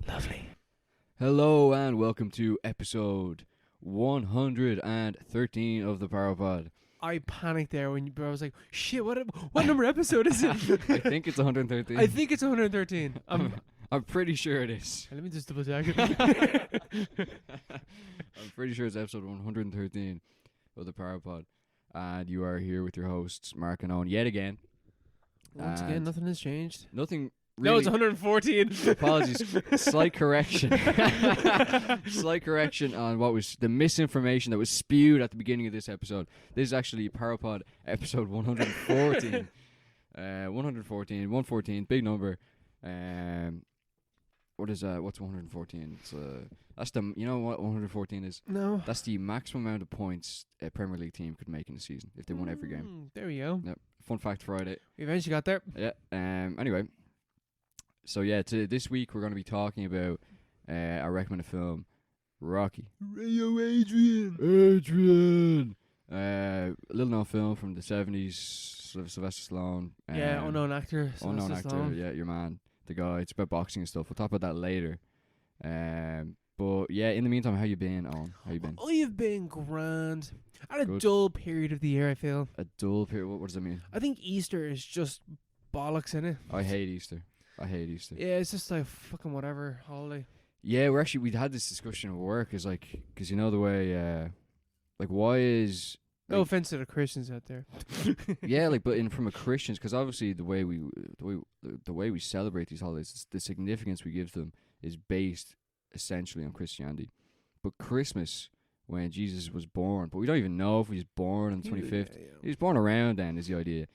Lovely. Hello and welcome to episode 113 of the Parapod. I panicked there when I was like, shit, what number episode is it? I think it's 113. I think it's 113. I'm pretty sure it is. Let me just double check it. I'm pretty sure it's episode 113 of the Parapod. And you are here with your hosts, Mark and Owen, yet again. Once again, nothing has changed. Nothing No, really. it's 114. Apologies. Slight correction. Slight correction on what was the misinformation that was spewed at the beginning of this episode. This is actually Parapod episode 114. 114, big number. What is that? What's 114? It's that's the, you know what 114 is? No. That's the maximum amount of points a Premier League team could make in a season if they won every game. There we go. Yep. Fun fact Friday. We eventually got there. Yeah. Anyway. So yeah, this week we're going to be talking about our recommended film, Rocky. Yo, Adrian. A little known film from the 70s. Sylvester Stallone. Yeah, unknown actor. Unknown Sylvester actor. Stallone. Yeah, your man, the guy. It's about boxing and stuff. We'll talk about that later. But yeah, in the meantime, how you been, Owen? How you been? I've been grand. I had a Good. dull period of the year, I feel. A dull period. What does that mean? I think Easter is just bollocks, innit? I hate Easter. Yeah, it's just like fucking whatever holiday. Yeah, we'd had this discussion at work. Is like, because you know the way, like, why is No like, offense to the Christians out there. yeah, like, but from a Christians, because obviously the way we celebrate these holidays, the significance we give them is based essentially on Christianity. But Christmas, when Jesus was born, but we don't even know if he was born on the 25th. He was born around then, is the idea.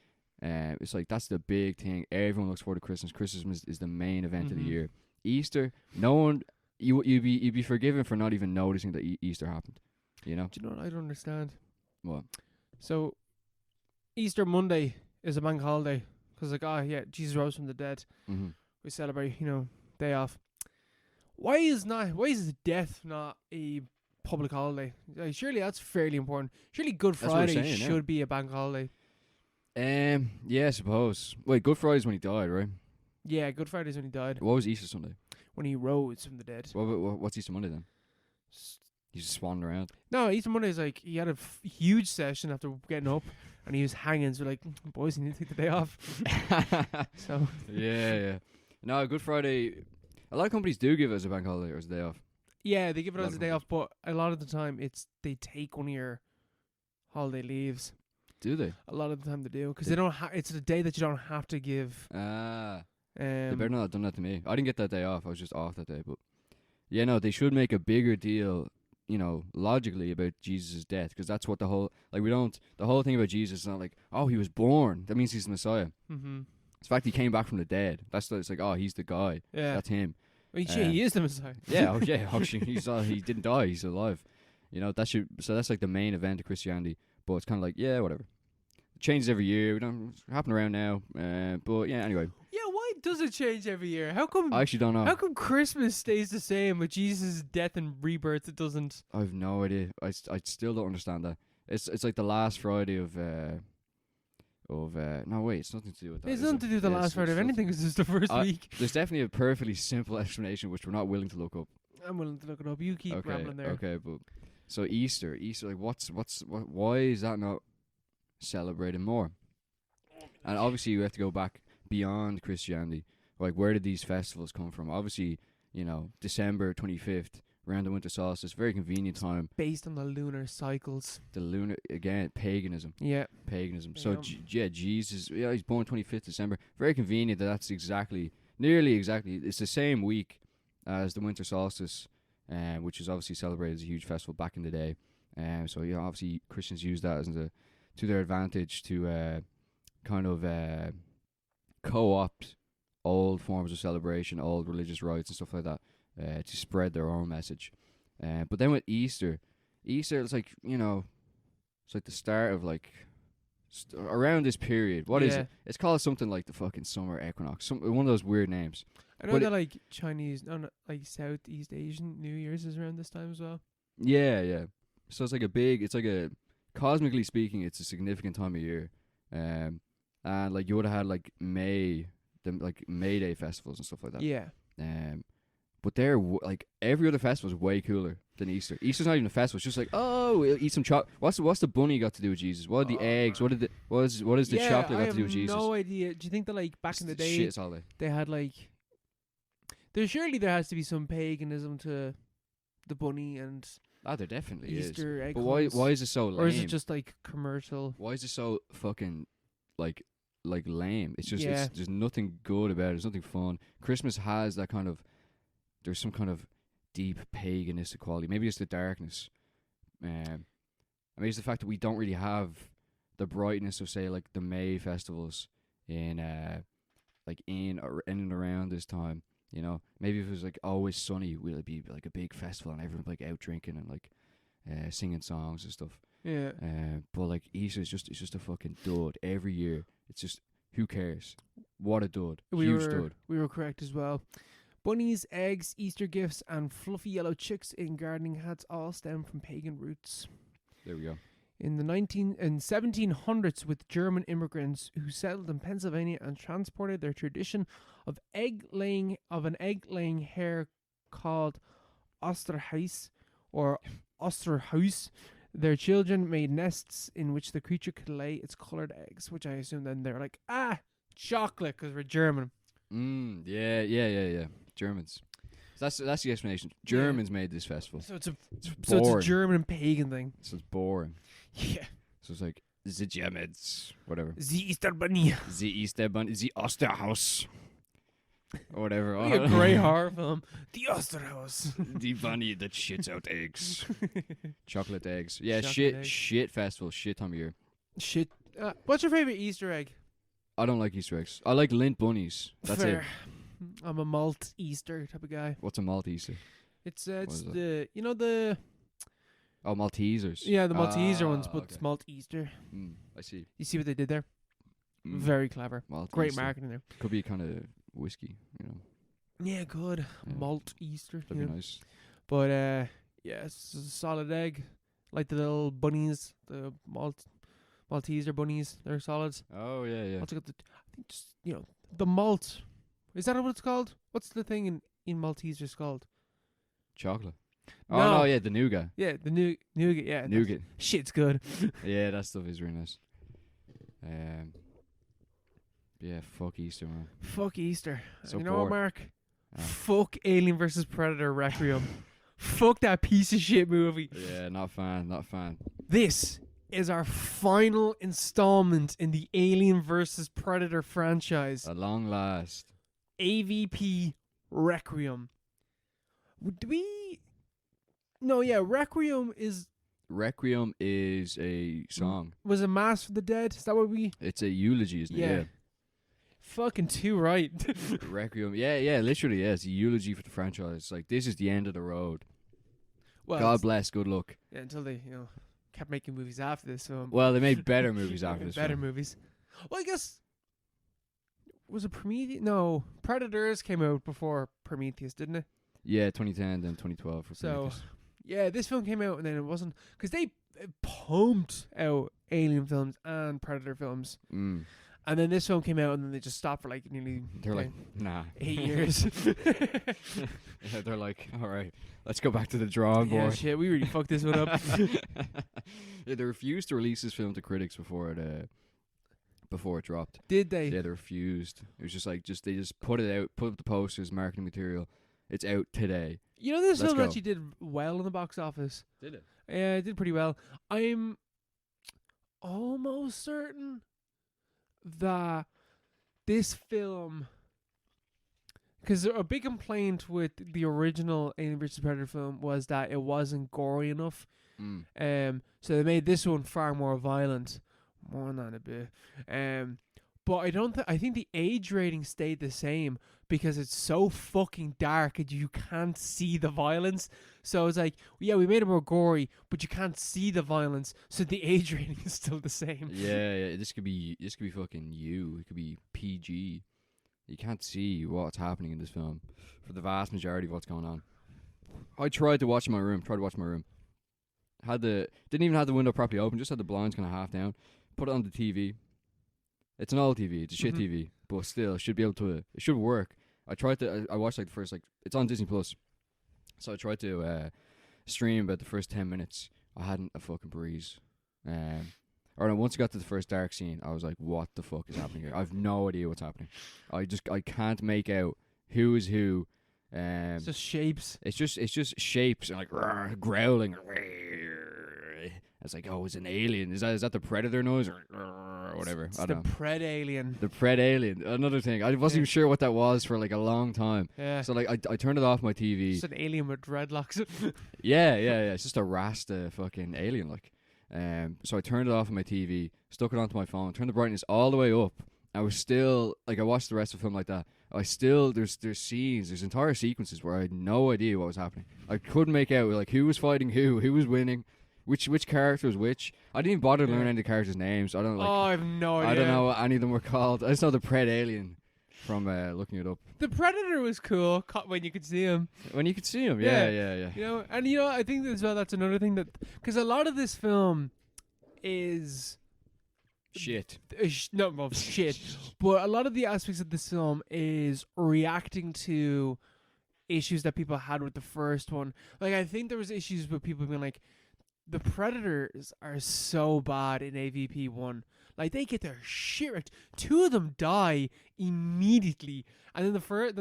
It's like that's the big thing. Everyone looks forward to Christmas. Christmas is the main event of the year. Easter, no one, you'd be forgiven for not even noticing that Easter happened. You know? Do you know what I don't understand? What? So, Easter Monday is a bank holiday because, like, yeah, Jesus rose from the dead. Mm-hmm. We celebrate, day off. Why is death not a public holiday? Like, surely that's fairly important. Surely Good That's what we're Friday saying, yeah. should be a bank holiday. Yeah, I suppose. Wait, Good Friday's when he died, right? Yeah, Good Friday's when he died. What was Easter Sunday? When he rose from the dead. What's Easter Monday then? He's just swanning around. No, Easter Monday is like he had a huge session after getting up, and he was hanging. So like, boys, you need to take the day off. So yeah. No, Good Friday. A lot of companies do give us a bank holiday or as a day off. yeah, they give it as a day off, but a lot of the time they take one of your holiday leaves. Do they? A lot of the time they do because they don't. It's a day that you don't have to give. They better not have done that to me. I didn't get that day off. I was just off that day. But yeah, no, they should make a bigger deal, logically about Jesus' death, because that's what the whole thing about Jesus is not like, oh, he was born. That means he's the Messiah. Mm-hmm. It's the fact he came back from the dead. It's like, oh, he's the guy. Yeah, That's him. I mean, he is the Messiah. Yeah, actually, he didn't die. He's alive. So that's like the main event of Christianity. But it's kind of like, yeah, whatever. It changes every year. We don't happen around now. But yeah, anyway. Yeah, why does it change every year? How come? I actually don't know. How come Christmas stays the same with Jesus' death and rebirth? It doesn't. I have no idea. I still don't understand that. It's like the last Friday of no, wait, it's nothing to do with that. It's nothing to do with the last Friday of anything. It's just the first week. There's definitely a perfectly simple explanation which we're not willing to look up. I'm willing to look it up. You keep rambling there. Okay, but so Easter, like why is that not celebrated more? And obviously you have to go back beyond Christianity. Like, where did these festivals come from? Obviously, December 25th, around the winter solstice, very convenient time. Based on the lunar cycles. The lunar, again, paganism. Yeah. Paganism. So, Jesus, he's born 25th December. Very convenient that's nearly exactly, it's the same week as the winter solstice, which is obviously celebrated as a huge festival back in the day. So, obviously Christians use that to their advantage to kind of co-opt old forms of celebration, old religious rites and stuff like that, to spread their own message. But then with Easter, it's like, it's like the start of like around this period. What is it? It's called something like the fucking summer equinox. One of those weird names. I know that like Chinese, like Southeast Asian New Year's is around this time as well. Yeah. So it's like cosmically speaking, it's a significant time of year. and like you would have had like May Day festivals and stuff like that. Yeah. But they're like every other festival is way cooler than Easter. Easter's not even a festival. It's just like, oh, we'll eat some chocolate. What's the bunny got to do with Jesus? What are the eggs? What is the chocolate got to do with Jesus? No idea. Do you think that like back in the day shit's all day. they had like there has to be some paganism to the bunny and There definitely Easter is. egg But hunts? why is it so lame? Or is it just like commercial? Why is it so fucking like lame? It's just Yeah. there's nothing good about it. There's nothing fun. Christmas has that kind of there's some kind of deep paganistic quality. Maybe it's the darkness. Maybe it's the fact that we don't really have the brightness of say like the May festivals in in and around this time. You know, maybe if it was like always sunny, will it be like a big festival and everyone like out drinking and like singing songs and stuff. Yeah. But like Easter is just a fucking dud every year. It's just who cares? What a dud. Huge dud. We were correct as well. Bunnies, eggs, Easter gifts, and fluffy yellow chicks in gardening hats all stem from pagan roots. There we go. In the 1700s, with German immigrants who settled in Pennsylvania and transported their tradition of an egg-laying hare called Osterhaus or Osterhaus, their children made nests in which the creature could lay its coloured eggs, which I assume then they're like, chocolate, because we're German. Yeah. Germans. So that's the explanation. Germans made this festival. So it's a boring. German and pagan thing. So it's boring. Yeah. So it's like the Germans, whatever. The Easter Bunny. The Easter Bunny, the Osterhaus, or whatever. Like a grey horror film. The Osterhaus. The bunny that shits out eggs. Chocolate eggs. Yeah, Chocolate eggs. shit festival, shit time of year. Shit. What's your favorite Easter egg? I don't like Easter eggs. I like Lindt bunnies. That's Fair. it. I'm a malt Easter type of guy. What's a malt Easter? It's is the the Oh, Maltesers. yeah the Malteser ones, but okay. it's malt Easter. I see. You see what they did there? Mm. Very clever. Malt Great Easter. marketing there. Could be kind of whiskey, you know. Yeah, good. Yeah. Malt Easter. That'd yeah. be nice. But yeah, it's a solid egg. Like the little bunnies, the Malteser bunnies. They're solids. Oh yeah. Also got I think just the malt. Is that what it's called? What's the thing in Maltesers called? Chocolate. No. Oh no, yeah, the nougat. Yeah, the nougat. Yeah, Nougat. Shit's good. Yeah, that stuff is really nice. Yeah, fuck Easter, man. Fuck Easter. So you know what, bored. Mark? Ah. Fuck Alien vs Predator Requiem. Fuck that piece of shit movie. Yeah, not fan. This is our final installment in the Alien vs Predator franchise. At long last. AVP Requiem. Requiem is a song. was a mass for the dead. Is that what we? It's a eulogy, isn't it? Yeah. Fucking too right. Requiem. Yeah, literally, yeah. It's a eulogy for the franchise. Like, this is the end of the road. Well, God bless, good luck. yeah, until they, kept making movies after this film. Well, they made better movies after this Better film. movies. Well, I guess was it Prometheus? No, Predators came out before Prometheus, didn't it? Yeah, 2010, then 2012 for So, Prometheus. yeah, this film came out and then it wasn't because they pumped out Alien films and Predator films, Mm. and then this film came out and then they just stopped for like nearly They're like, nah. 8 years. Yeah, they're like, all right, let's go back to the drawing Yeah, board. shit, we really fucked this one up. Yeah, they refused to release this film to critics before it dropped. Did they? Yeah, they refused. It was just like they just put it out, put up the posters, marketing material. It's out today. This Let's film go. actually did well in the box office. Did it? Yeah, it did pretty well. I'm almost certain that this film, because a big complaint with the original Alien vs Predator film was that it wasn't gory enough. So they made this one far more violent. More on that a bit. But I think the age rating stayed the same because it's so fucking dark and you can't see the violence. So it's like, yeah, we made it more gory, but you can't see the violence, so the age rating is still the same. Yeah. This could be fucking you. It could be PG. You can't see what's happening in this film for the vast majority of what's going on. I tried to watch in my room. Didn't even have the window properly open. Just had the blinds kind of half down. Put it on the TV. It's an old TV. It's a shit Mhm. TV, but still, it should be able to. It should work. I tried to. I watched like the first it's on Disney Plus, so I tried to stream about the first 10 minutes. I hadn't a fucking breeze. Or no, once I got to the first dark scene, I was like, "What the fuck is happening here? I have no idea what's happening. I can't make out who is who. It's just shapes. It's just shapes and like growling. It's like, oh, it's an alien. Is that the predator noise or whatever? It's I the don't know. pred alien. The pred alien. Another thing. I wasn't even sure what that was for like a long time. Yeah. So like I turned it off my TV. It's an alien with dreadlocks. Yeah. It's just a Rasta fucking alien like. So I turned it off on my TV, stuck it onto my phone, turned the brightness all the way up. I was still like, I watched the rest of the film like that. There's scenes, there's entire sequences where I had no idea what was happening. I couldn't make out like who was fighting who was winning, which character was which. I didn't even bother to learn any of the characters' names. I don't like. Oh, I have no idea. I don't know what any of them were called. I just know the Pred Alien from looking it up. The Predator was cool when you could see him. When you could see him, Yeah. yeah. You know, and you know, I think as well that's another thing that because a lot of this film is Shit. shit, but a lot of the aspects of this film is reacting to issues that people had with the first one. Like I think there was issues with people being like, the Predators are so bad in AVP 1. Like they get their shit wrecked. 2 of them die immediately, and then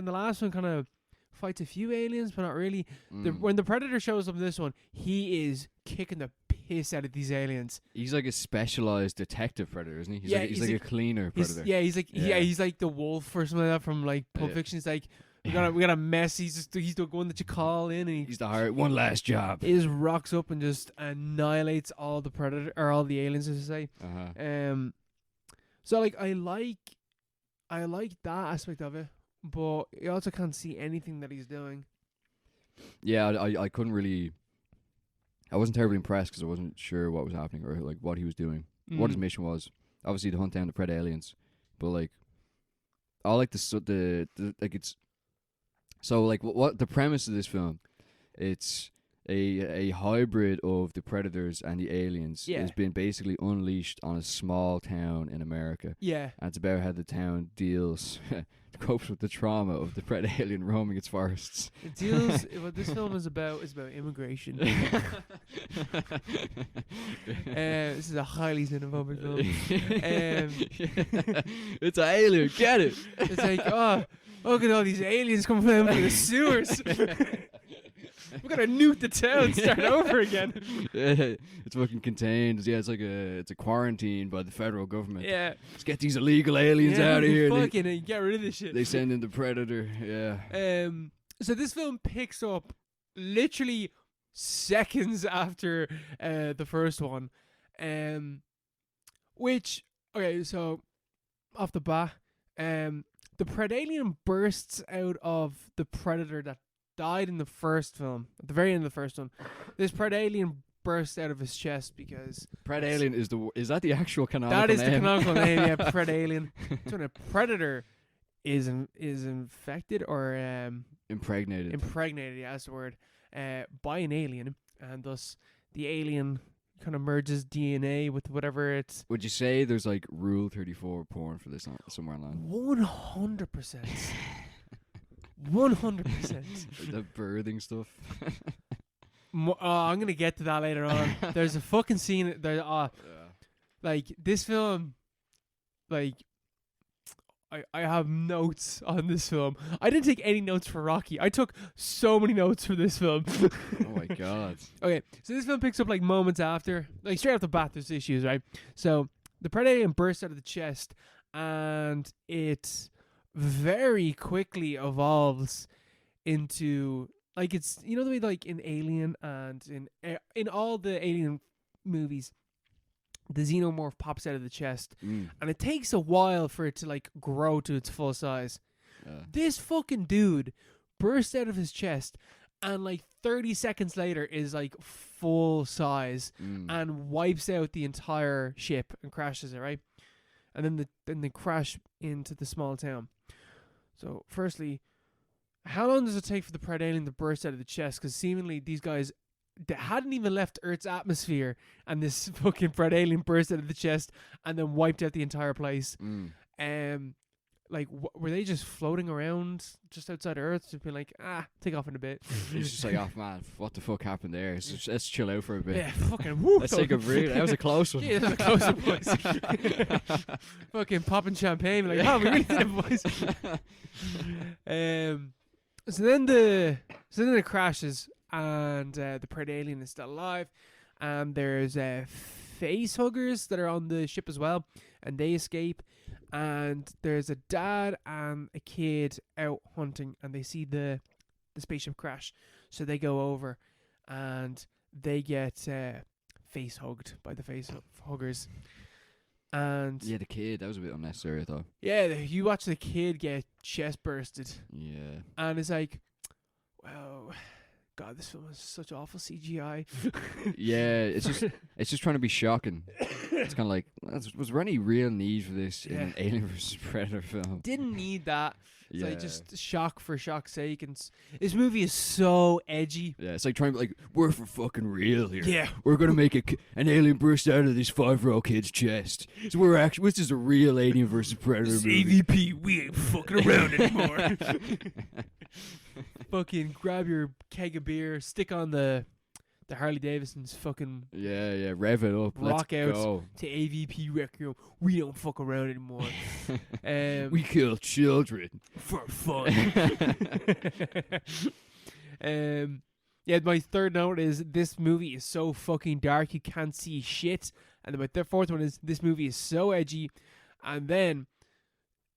the last one kind of fights a few aliens, but not really. When the Predator shows up in this one, he is kicking the piss out of these aliens. He's like a specialized detective predator, isn't he? He's like a cleaner predator. He's like the wolf or something like that from like Pulp Fiction. He's like, we got a mess. He's the one that you call in, and he's the hired one last job. He just rocks up and just annihilates all the predator or all the aliens, as I say. So like I like that aspect of it, but you also can't see anything that he's doing. Yeah, I couldn't really. I wasn't terribly impressed because I wasn't sure what was happening or like what he was doing, what his mission was. Obviously, to hunt down the Pred aliens, but like, I like the like it's. So like what the premise of this film, it's a hybrid of the predators and the aliens has been basically unleashed on a small town in America. Yeah, and it's about how the town copes with the trauma of the Pred alien roaming its forests. It deals. What this film is about immigration. This is a highly xenophobic film. It's an alien. Get it? It's like, oh, look at all these aliens coming from the sewers. We're gonna nuke the town, start over again. It's fucking contained. Yeah, it's a quarantine by the federal government. Yeah, let's get these illegal aliens out of here. Fucking get rid of this shit. They send in the Predator. Yeah. So this film picks up literally seconds after the first one, which so off the bat, the Predalien bursts out of the Predator that died in the first film. At the very end of the first one, this Predalien bursts out of his chest because Predalien is that the actual canonical name? That is the canonical name, yeah, Predalien. So when a predator is infected or impregnated, yeah, that's the word, by an alien, and thus the alien kind of merges DNA with whatever it's. Would you say there's like Rule 34 porn for this somewhere online? 100%. 100%. The birthing stuff. I'm gonna get to that later on. There's a fucking scene there. Like this film, like I have notes on this film. I didn't take any notes for Rocky. I took so many notes for this film. Oh my god. Okay, so this film picks up like moments after, like straight off the bat. There's issues, right? So the Predator bursts out of the chest, and it very quickly evolves into like it's the way like in Alien and in all the Alien movies, the xenomorph pops out of the chest, and it takes a while for it to like grow to its full size. This fucking dude bursts out of his chest, and like 30 seconds later is like full size and wipes out the entire ship and crashes it, right? And then they crash into the small town. So, firstly, how long does it take for the Predalien to burst out of the chest? Because seemingly these guys they hadn't even left Earth's atmosphere, and this fucking bread alien burst out of the chest and then wiped out the entire place. Like, were they just floating around just outside Earth, just being like, take off in a bit? It's just like, oh man, what the fuck happened there? Let's chill out for a bit. Yeah, fucking woo. Let's take a break. That was a close one. Yeah, that was a close one, boys. Fucking popping champagne, like, we really did it, boys. So then it crashes, and the Pred alien is still alive, and there's face huggers that are on the ship as well, and they escape. And there's a dad and a kid out hunting, and they see the spaceship crash. So they go over, and they get face hugged by the face huggers. And yeah, the kid, that was a bit unnecessary, I thought. Yeah, you watch the kid get chest bursted. Yeah. And it's like, wow, God, this film is such awful CGI. Yeah, it's just trying to be shocking. It's kind of like, was there any real need for this in an Alien vs Predator film? Didn't need that. It's Yeah. like just shock for shock's sake. And this movie is so edgy. Yeah, it's like trying to be like, we're for fucking real here. Yeah. We're gonna make an alien burst out of this 5-year-old kid's chest. So we're actually, this is a real Alien vs Predator This movie. AVP, we ain't fucking around anymore. Fucking grab your keg of beer, stick on the Harley Davidson's, fucking Yeah, rev it up. rock Let's out go. to AVP Requiem. We don't fuck around anymore. We kill children. For fun. Yeah, my third note is this movie is so fucking dark you can't see shit. And then my fourth one is this movie is so edgy. And then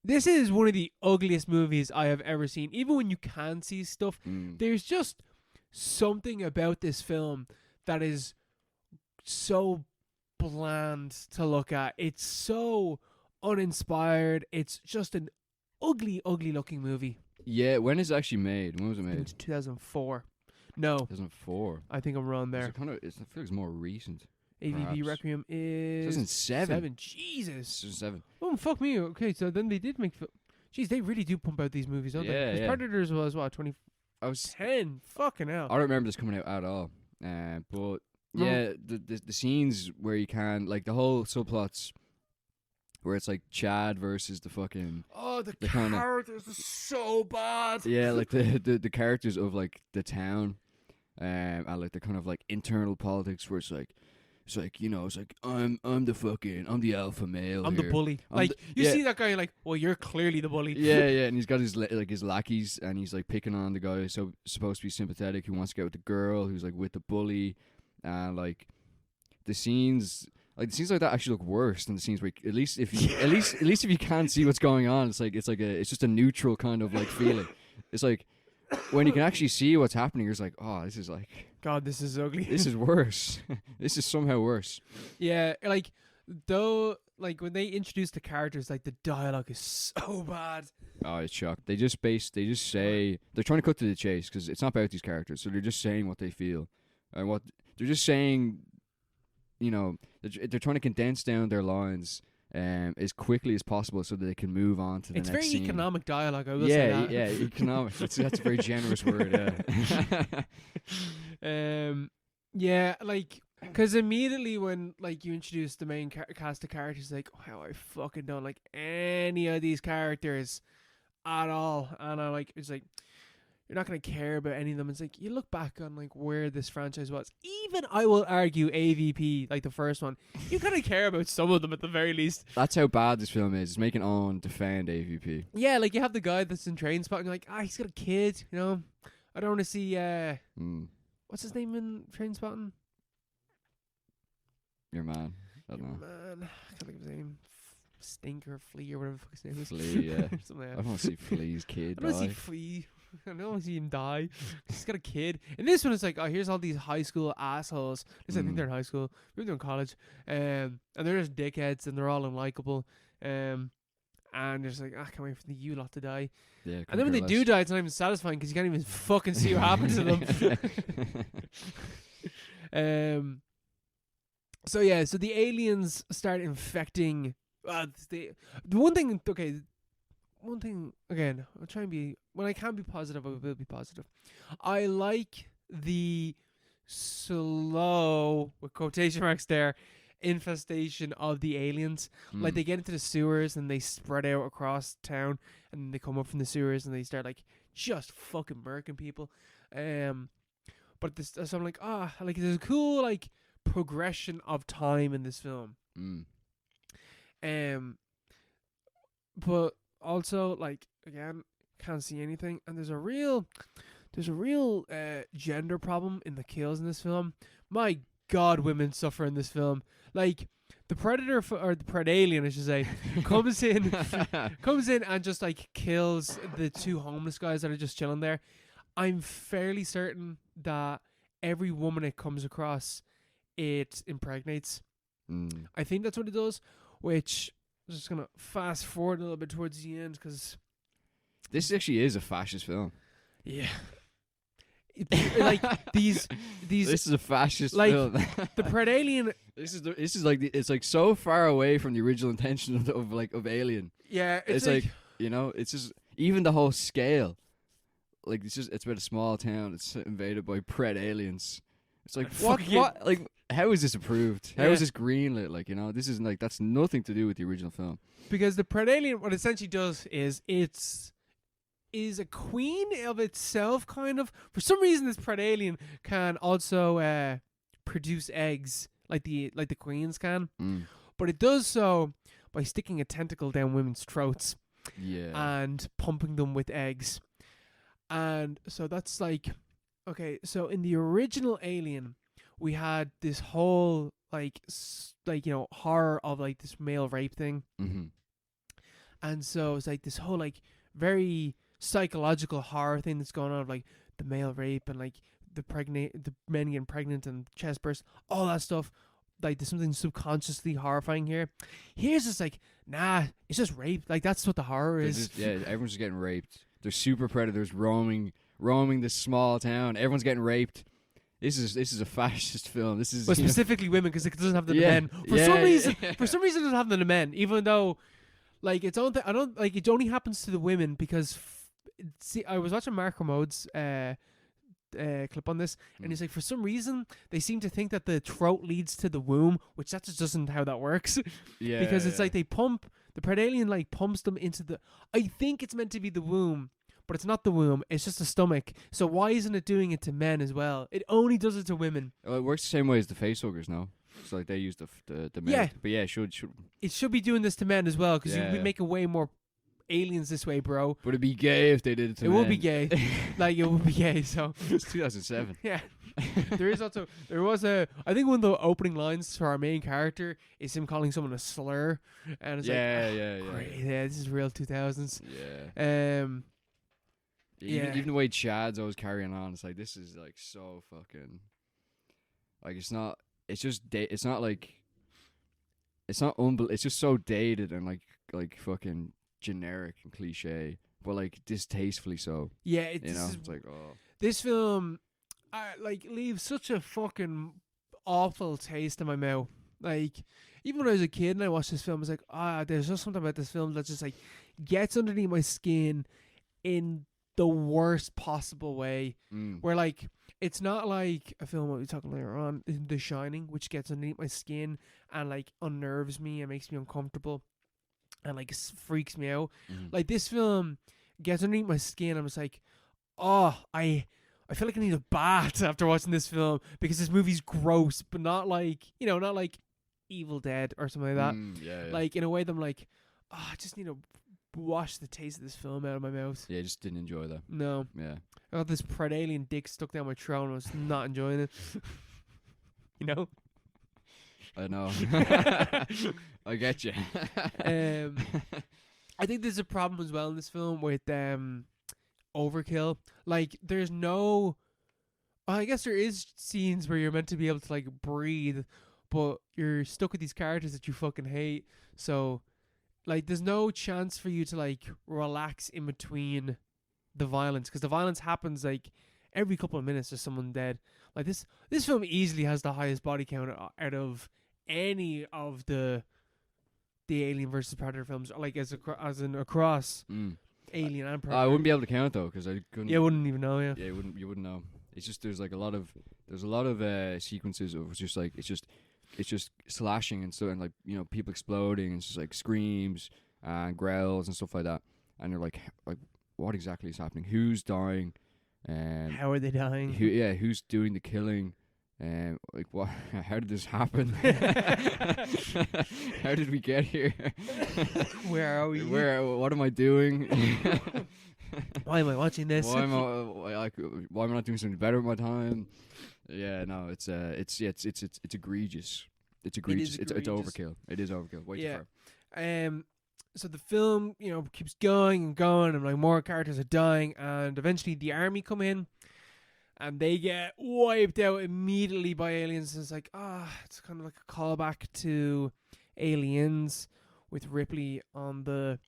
this is one of the ugliest movies I have ever seen. Even when you can see stuff, there's just something about this film that is so bland to look at. It's so uninspired. It's just an ugly, ugly looking movie. Yeah, when is it actually made? When was it made? It's 2004. No, 2004. I think I'm wrong there. I feel like it's more recent. AVP perhaps. Requiem is 2007. Jesus. 2007. Oh, fuck me. Okay, so then they did make... Jeez, they really do pump out these movies, don't they? Yeah, 'Cause yeah. Predators was, what, 2010? I was. Fucking hell. I don't remember this coming out at all. But yeah, the scenes where you can, like, the whole subplots where it's like Chad versus the fucking the kinda- characters are so bad. yeah, like the characters of like the town, and like the kind of like internal politics where it's like you know, it's like I'm the alpha male. I'm here. the bully. I'm Like, the- you yeah. see that guy, like, well, you're clearly the bully. Yeah, and he's got his his lackeys, and he's like picking on the guy who's supposed to be sympathetic, who wants to get with the girl, who's like with the bully, and like the scenes like that actually look worse than the scenes where at least if you can't see what's going on, it's just a neutral kind of like feeling. It's like when you can actually see what's happening, you're just like, oh, this is like, God, this is ugly. this is worse. This is somehow worse. Yeah, like, though, like, when they introduce the characters, like, the dialogue is so bad. Oh, it's shocked. They just say they're trying to cut to the chase because it's not about these characters, so they're just saying what they feel, and what they're just saying. You know, they're trying to condense down their lines as quickly as possible so that they can move on to the It's next very scene. economic dialogue, I will say that. Yeah, economic. That's a very generous word. Yeah. Yeah, like, because immediately when, like, you introduce the main cast of characters, like, wow, I fucking don't like any of these characters at all. And I like, it's like, you're not going to care about any of them. It's like, you look back on, like, where this franchise was. Even, I will argue, AVP, like the first one, you kind of care about some of them at the very least. That's how bad this film is. It's making Owen defend AVP. Yeah, like, you have the guy that's in Trainspotting, you're like, he's got a kid, you know? I don't want to see, what's his name in Trainspotting? Your man. I don't know. Man, I can't think of his name. Stinker, Flea, or whatever the fuck his name is. Flea, yeah. Something I like don't want to see Flea's kid I don't want to die. see Flea. I don't want to see him die. He's got a kid. And this one is like, here's all these high school assholes. I think they're in high school. Maybe they're in college. And they're just dickheads, and they're all unlikable. And they're just like, I can't wait for you lot to die. Yeah, And then when they do die, it's not even satisfying because you can't even fucking see what happens to them. So yeah, so the aliens start infecting. The one thing again, I'll try and be, when I can be positive, I will be positive. I like the slow, with quotation marks there, infestation of the aliens. Like they get into the sewers and they spread out across town, and they come up from the sewers and they start like just fucking murking people. But this, so I'm like, like there's a cool like progression of time in this film. But also like again, can't see anything, and there's a real gender problem in the kills in this film. My God, women suffer in this film. Like the predator or the predalien, I should say, comes in and just like kills the two homeless guys that are just chilling there. I'm fairly certain that every woman it comes across, it impregnates. I think that's what it does. Which I'm just gonna fast forward a little bit towards the end because this actually is a fascist film. Yeah. Like these this is a fascist like film. The predalien. This is like it's like so far away from the original intention of Alien. Yeah, it's like you know, it's just even the whole scale. Like it's about a small town that's invaded by aliens. It's like what like how is this approved? How is this greenlit? Like, you know, this isn't like that's nothing to do with the original film. Because the predalien, what it essentially does is is a queen of itself, kind of. For some reason, this predalien can also produce eggs like the queens can, but it does so by sticking a tentacle down women's throats, and pumping them with eggs. And so that's like, okay. So in the original Alien, we had this whole like you know, horror of like this male rape thing, and so it's like this whole like very psychological horror thing that's going on of like the male rape and like the men getting pregnant and chest burst, all that stuff. Like there's something subconsciously horrifying here. Here's just like, nah, it's just rape. Like that's what the horror is. Everyone's just getting raped. There's super predators roaming this small town. Everyone's getting raped. This is a fascist film. This is specifically women because it doesn't have the men. For some reason, it doesn't have the men. Even though, like, it's only I don't like it only happens to the women because. See, I was watching Mark Ramode's clip on this, and he's like, for some reason, they seem to think that the throat leads to the womb, which that just doesn't how that works. Because it's like they pump the predalien like pumps them into the. I think it's meant to be the womb, but it's not the womb. It's just the stomach. So why isn't it doing it to men as well? It only does it to women. Well, it works the same way as the facehuggers, no? So like they use the men. Yeah, but yeah, should it should be doing this to men as well because you'd be making way more aliens this way, bro. But it'd be gay if they did it to men. It would be gay. Like, it would be gay, so. It's 2007. Yeah. There was I think one of the opening lines for our main character is him calling someone a slur. And it's great. Yeah, this is real 2000s. Yeah. Even the way Chad's always carrying on, it's like, this is like so fucking. Like, it's not it's just so dated and like fucking generic and cliche, but like distastefully so. Yeah, it's like, oh, this film, leaves such a fucking awful taste in my mouth. Like, even when I was a kid and I watched this film, I was like, there's just something about this film that just like gets underneath my skin in the worst possible way. Where like it's not like a film we'll be talking later on, The Shining, which gets underneath my skin and like unnerves me and makes me uncomfortable and like freaks me out. Like, this film gets underneath my skin. I'm just like, I feel like I need a bath after watching this film because this movie's gross, but not like, you know, not like Evil Dead or something like that. Like, in a way that I'm like, I just need to wash the taste of this film out of my mouth. Yeah, I just didn't enjoy that. No. Yeah. I got this predalien dick stuck down my throat and I was not enjoying it. You know? I know. I get you. I think there's a problem as well in this film with overkill. Like, there's no. I guess there is scenes where you're meant to be able to like breathe, but you're stuck with these characters that you fucking hate. So, like, there's no chance for you to like relax in between the violence, because the violence happens like every couple of minutes. There's someone dead. Like, this film easily has the highest body count out of any of the Alien versus Predator films, like as in across Alien and Predator. I wouldn't be able to count though, because I couldn't. Yeah, I wouldn't even know. Yeah, you wouldn't know. It's just there's a lot of sequences of it's just slashing and so and like people exploding and it's just like screams and growls and stuff like that, and you're like what exactly is happening? Who's dying? How are they dying? Who's doing the killing? Like what? How did this happen? How did we get here? Where are we? What am I doing? Why am I watching this? Why am I not doing something better with my time? Yeah, no, it's egregious. It's egregious. It's overkill. It is overkill. Way too far. So the film, keeps going and going, and like more characters are dying, and eventually the army come in, and they get wiped out immediately by aliens. It's like, it's kind of like a callback to Aliens with Ripley on the,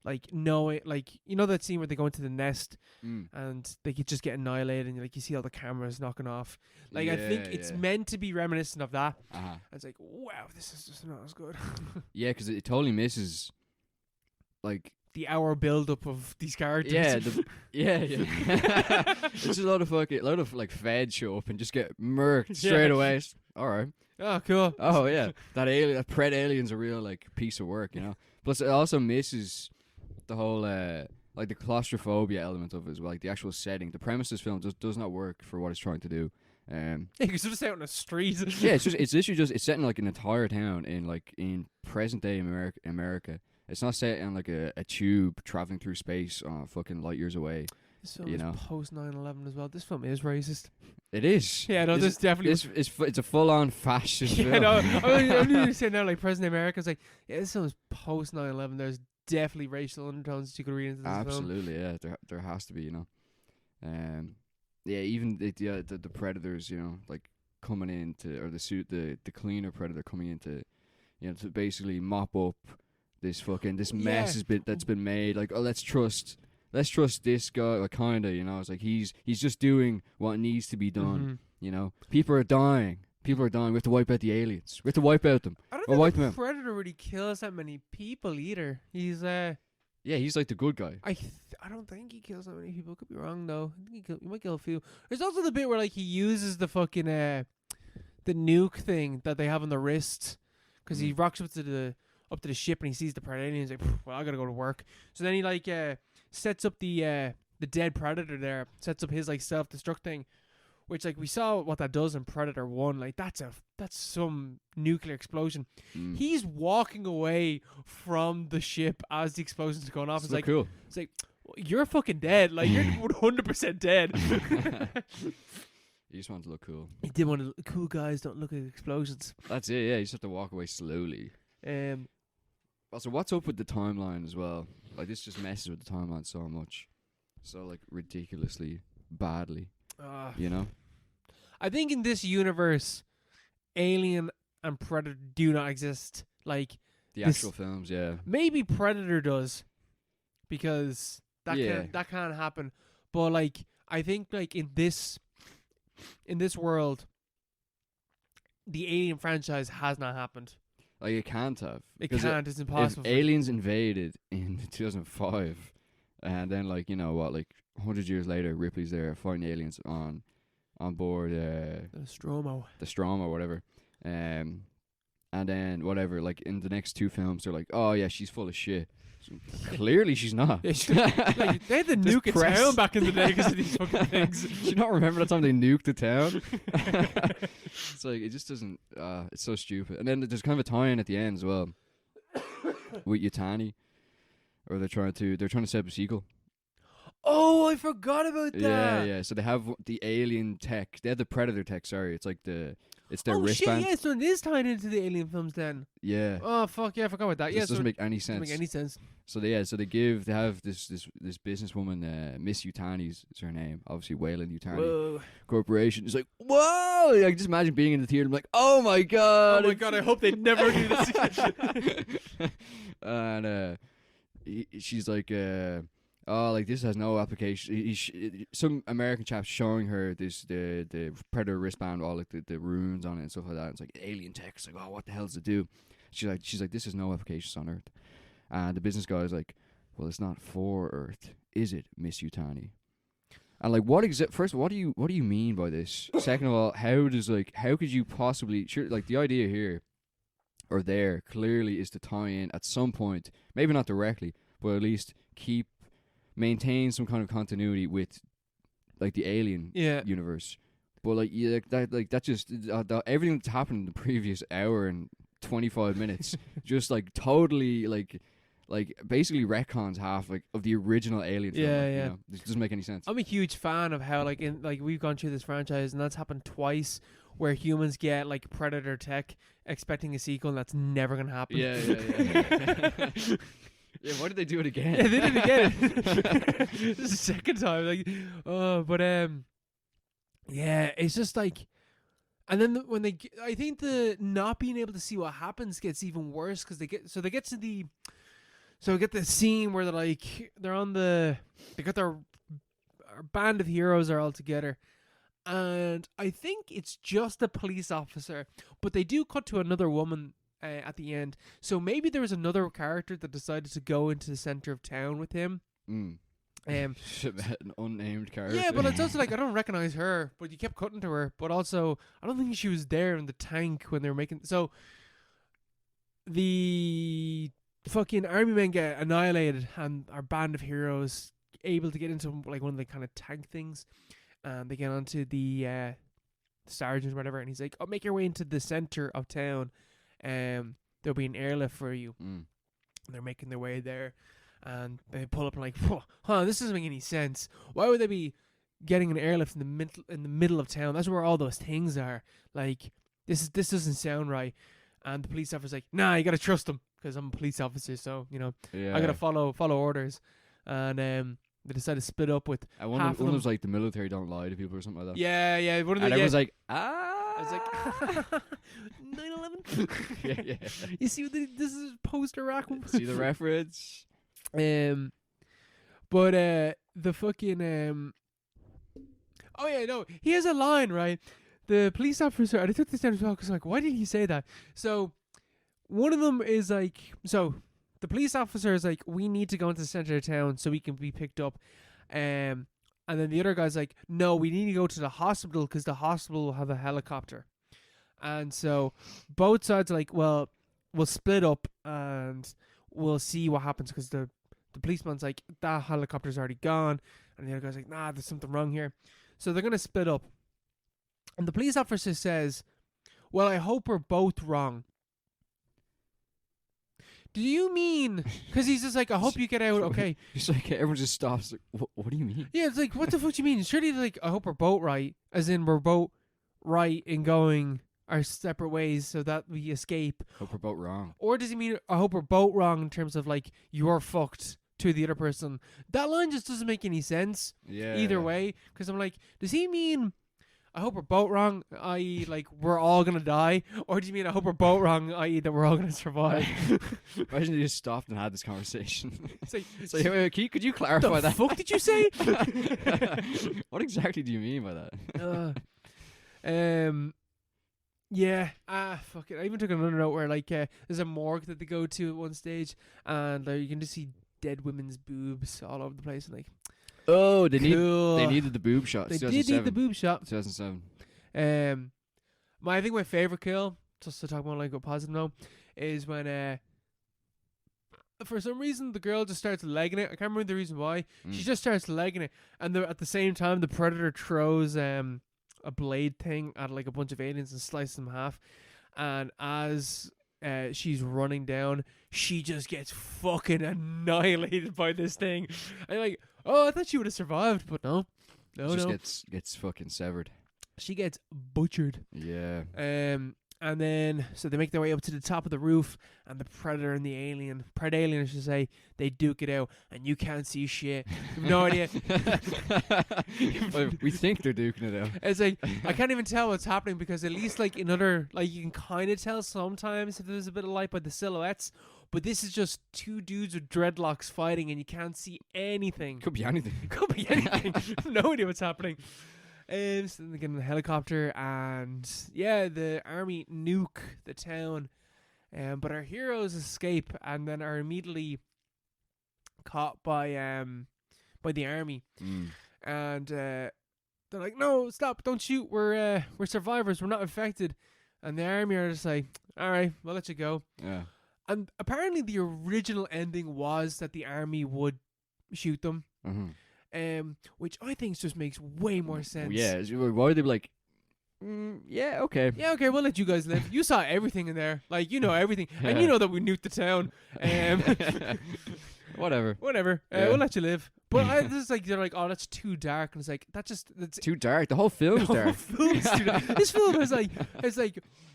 like, that scene where they go into the nest and they could just get annihilated, and like you see all the cameras knocking off. Like, I think it's meant to be reminiscent of that. It's like, wow, this is just not as good. Yeah, because it totally misses, like, the hour build up of these characters. Yeah. It's just a lot of like feds show up and just get murked straight away. All right. Oh, cool. Oh yeah, that pred alien's a real like piece of work, Plus, it also misses the whole like the claustrophobia element of it as well, like the actual setting. The premise of this film does not work for what it's trying to do. Because you're just out on the street. Yeah, it's literally just it's set in like an entire town in present day America. It's not set in like a tube traveling through space fucking light years away. This film is post 9/11 as well. This film is racist. It is. Yeah, no, this definitely. It's a full on fascist film. No, I'm just saying now, like present day America. It's like, this film is post 9/11. There's definitely racial undertones that you could read into this film. Absolutely, yeah. There has to be, Yeah, even the predators, like coming in the cleaner predator coming in to basically mop up this mess that's been made. Like, let's trust this guy, like, kinda, it's like he's just doing what needs to be done. People are dying. We have to wipe out the aliens. We have to wipe out them. I don't think the predator really kills that many people either. He's he's like the good guy. I don't think he kills that many people. Could be wrong though. I think he might kill a few. There's also the bit where like he uses the fucking the nuke thing that they have on the wrist, because he rocks up to the ship and he sees the predator and he's like, well, I gotta go to work. So then he like sets up the dead predator there, sets up his like self-destruct thing, which like we saw what that does in Predator 1. Like that's some nuclear explosion. He's walking away from the ship as the explosion's going off. It's like cool. It's like, well, you're fucking dead. Like, you're 100% dead. You just want to look cool. He did want to. Cool guys don't look at explosions. That's it. Yeah, you just have to walk away slowly. Also, what's up with the timeline as well? Like, this just messes with the timeline so much, so like ridiculously badly. I think in this universe, Alien and Predator do not exist. Like the actual films, yeah. Maybe Predator does, because that can't happen. But like, I think like in this world, the Alien franchise has not happened. Like, it can't have. It can't. It's impossible. If aliens invaded in 2005, and then like 100 years later, Ripley's there fighting aliens on board the Nostromo, whatever, and then whatever, like in the next two films, they're like, oh yeah, she's full of shit. So clearly she's not. Like, they had to nuke a town back in the day because of these fucking things. Do you not remember that time they nuked the town? It's like, it just doesn't. It's so stupid. And then there's kind of a tie-in at the end as well with Yutani, or they're trying to set up a sequel. Oh, I forgot about that. Yeah. So they have the alien tech. They have the Predator tech. Sorry, it's like it's their wristband. Oh shit! Yeah, so it is tied into the Alien films then. Yeah. Oh fuck yeah, I forgot about that. This doesn't make any sense. Doesn't make any sense. So they have this businesswoman, Miss Yutani's is her name. Obviously, Wayland Yutani Corporation. It's like, whoa! Like, just imagine being in the theater and like, oh my god! Oh my god! I hope they never do this again. And she's like, oh, like, this has no application. Some American chap's showing her the Predator wristband, all like the runes on it and stuff like that. It's like alien tech. It's like, oh, what the hell does it do? She's like, this has no applications on Earth. And the business guy is like, well, it's not for Earth, is it, Miss Yutani? And like, first, what do you mean by this? Second of all, how could you possibly like the idea here or there clearly is to tie in at some point, maybe not directly, but at least maintain some kind of continuity with like the Alien universe. But like that just everything that's happened in the previous hour and 25 minutes just like totally like basically retcons half like of the original Alien film. Yeah. You know? It doesn't make any sense. I'm a huge fan of how like we've gone through this franchise and that's happened twice, where humans get like Predator tech expecting a sequel and that's never gonna happen. Yeah. Yeah, why did they do it again? Yeah, they did it again. This is the second time. Like, yeah, it's just like, and then when I think the not being able to see what happens gets even worse because they get to the, so we get the scene where they got their band of heroes are all together, and I think it's just a police officer, but they do cut to another woman at the end. So maybe there was another character that decided to go into the center of town with him. An unnamed character. Yeah, but it's also like I don't recognize her, but you kept cutting to her. But also, I don't think she was there in the tank when they were making. So the fucking army men get annihilated, and our band of heroes able to get into like one of the kind of tank things, and they get onto the sergeant or whatever, and he's like, "Oh, make your way into the center of town. There'll be an airlift for you." And they're making their way there, and they pull up and like, this doesn't make any sense. Why would they be getting an airlift in the middle of town? That's where all those things are. Like, this doesn't sound right. And the police officer's like, nah, you gotta trust them because I'm a police officer, so I gotta follow orders. And they decide to split up with one of them was like the military don't lie to people or something like that. Yeah. And everyone's like, I was like, 9/11. Yeah. You see, this is post-Iraq. See the reference? But the fucking oh yeah, no, he has a line, right? The police officer, and I took this down as well because like, why did he say that? So one of them is like, so the police officer is like, we need to go into the center of town so we can be picked up, and then the other guy's like, no, we need to go to the hospital because the hospital will have a helicopter. And so both sides are like, well, we'll split up and we'll see what happens because the policeman's like, that helicopter's already gone. And the other guy's like, nah, there's something wrong here. So they're going to split up. And the police officer says, well, I hope we're both wrong. Do you mean... Because he's just like, I hope you get out, okay. It's like, everyone just stops. Like, what do you mean? Yeah, it's like, what the fuck do you mean? Surely, like, I hope we're both right. As in, we're both right in going our separate ways so that we escape. Hope we're both wrong. Or does he mean, I hope we're both wrong in terms of, like, you're fucked to the other person? That line just doesn't make any sense. Yeah. Either way. Because I'm like, does he mean... I hope we're both wrong, i.e. like we're all gonna die, or do you mean I hope we're both wrong, i.e. that we're all gonna survive? Imagine they just stopped and had this conversation. It's like, wait, could you clarify that? The fuck did you say? What exactly do you mean by that? Yeah. Fuck it. I even took another note where like there's a morgue that they go to at one stage, and you can just see dead women's boobs all over the place, and like. Oh, they cool. needed the boob shot. They did need the boob shot. 2007. I think my favorite kill, just to talk about like a positive note, is when for some reason the girl just starts legging it. I can't remember the reason why. She just starts legging it, and at the same time the predator throws a blade thing at like a bunch of aliens and slices them in half. And as she's running down, she just gets fucking annihilated by this thing. And like, oh, I thought she would have survived, but no. Gets fucking severed. She gets butchered. Yeah. And then so they make their way up to the top of the roof, and the predator and the alien, I should say, they duke it out, and you can't see shit. You have no idea. We think they're duking it out. It's like I can't even tell what's happening because at least like in other, like you can kind of tell sometimes if there's a bit of light by the silhouettes. But this is just two dudes with dreadlocks fighting, and you can't see anything. Could be anything. Could be anything. No idea what's happening. So then they get in the helicopter, and yeah, the army nuke the town. But our heroes escape, and then are immediately caught by the army. and they're like, "No, stop! Don't shoot! We're survivors. We're not infected." And the army are just like, "All right, we'll let you go." Yeah. And apparently, the original ending was that the army would shoot them, which I think just makes way more sense. Yeah. Why would they be like? Yeah. Okay. Yeah, okay, we'll let you guys live. You saw everything in there. Like, you know everything. And you know that we nuked the town. Whatever. Yeah. We'll let you live. But this is like, they're like, "Oh, that's too dark." And it's like, that's Too dark. The whole film's dark. This film is like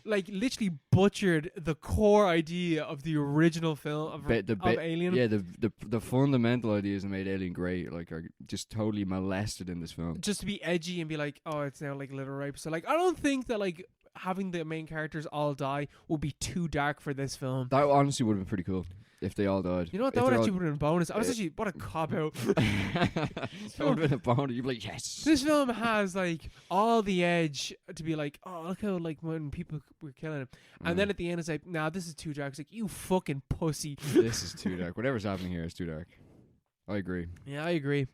literally butchered the core idea of the original film of Alien. Yeah, the fundamental ideas that made Alien great, like, are just totally molested in this film. Just to be edgy and be like, "Oh, it's now like Little Rape." So like, I don't think that like having the main characters all die would be too dark for this film. That honestly would have been pretty cool if they all died. You know what? That would actually would have been a bonus. I was actually, what a cop out. That would have been a bonus. You'd be like, yes. This film has like all the edge to be like, "Oh, look how like when people were killing him," and then at the end it's like, "Nah, this is too dark." It's like, "You fucking pussy." This is too dark. Whatever's happening here is too dark. I agree. Yeah, I agree.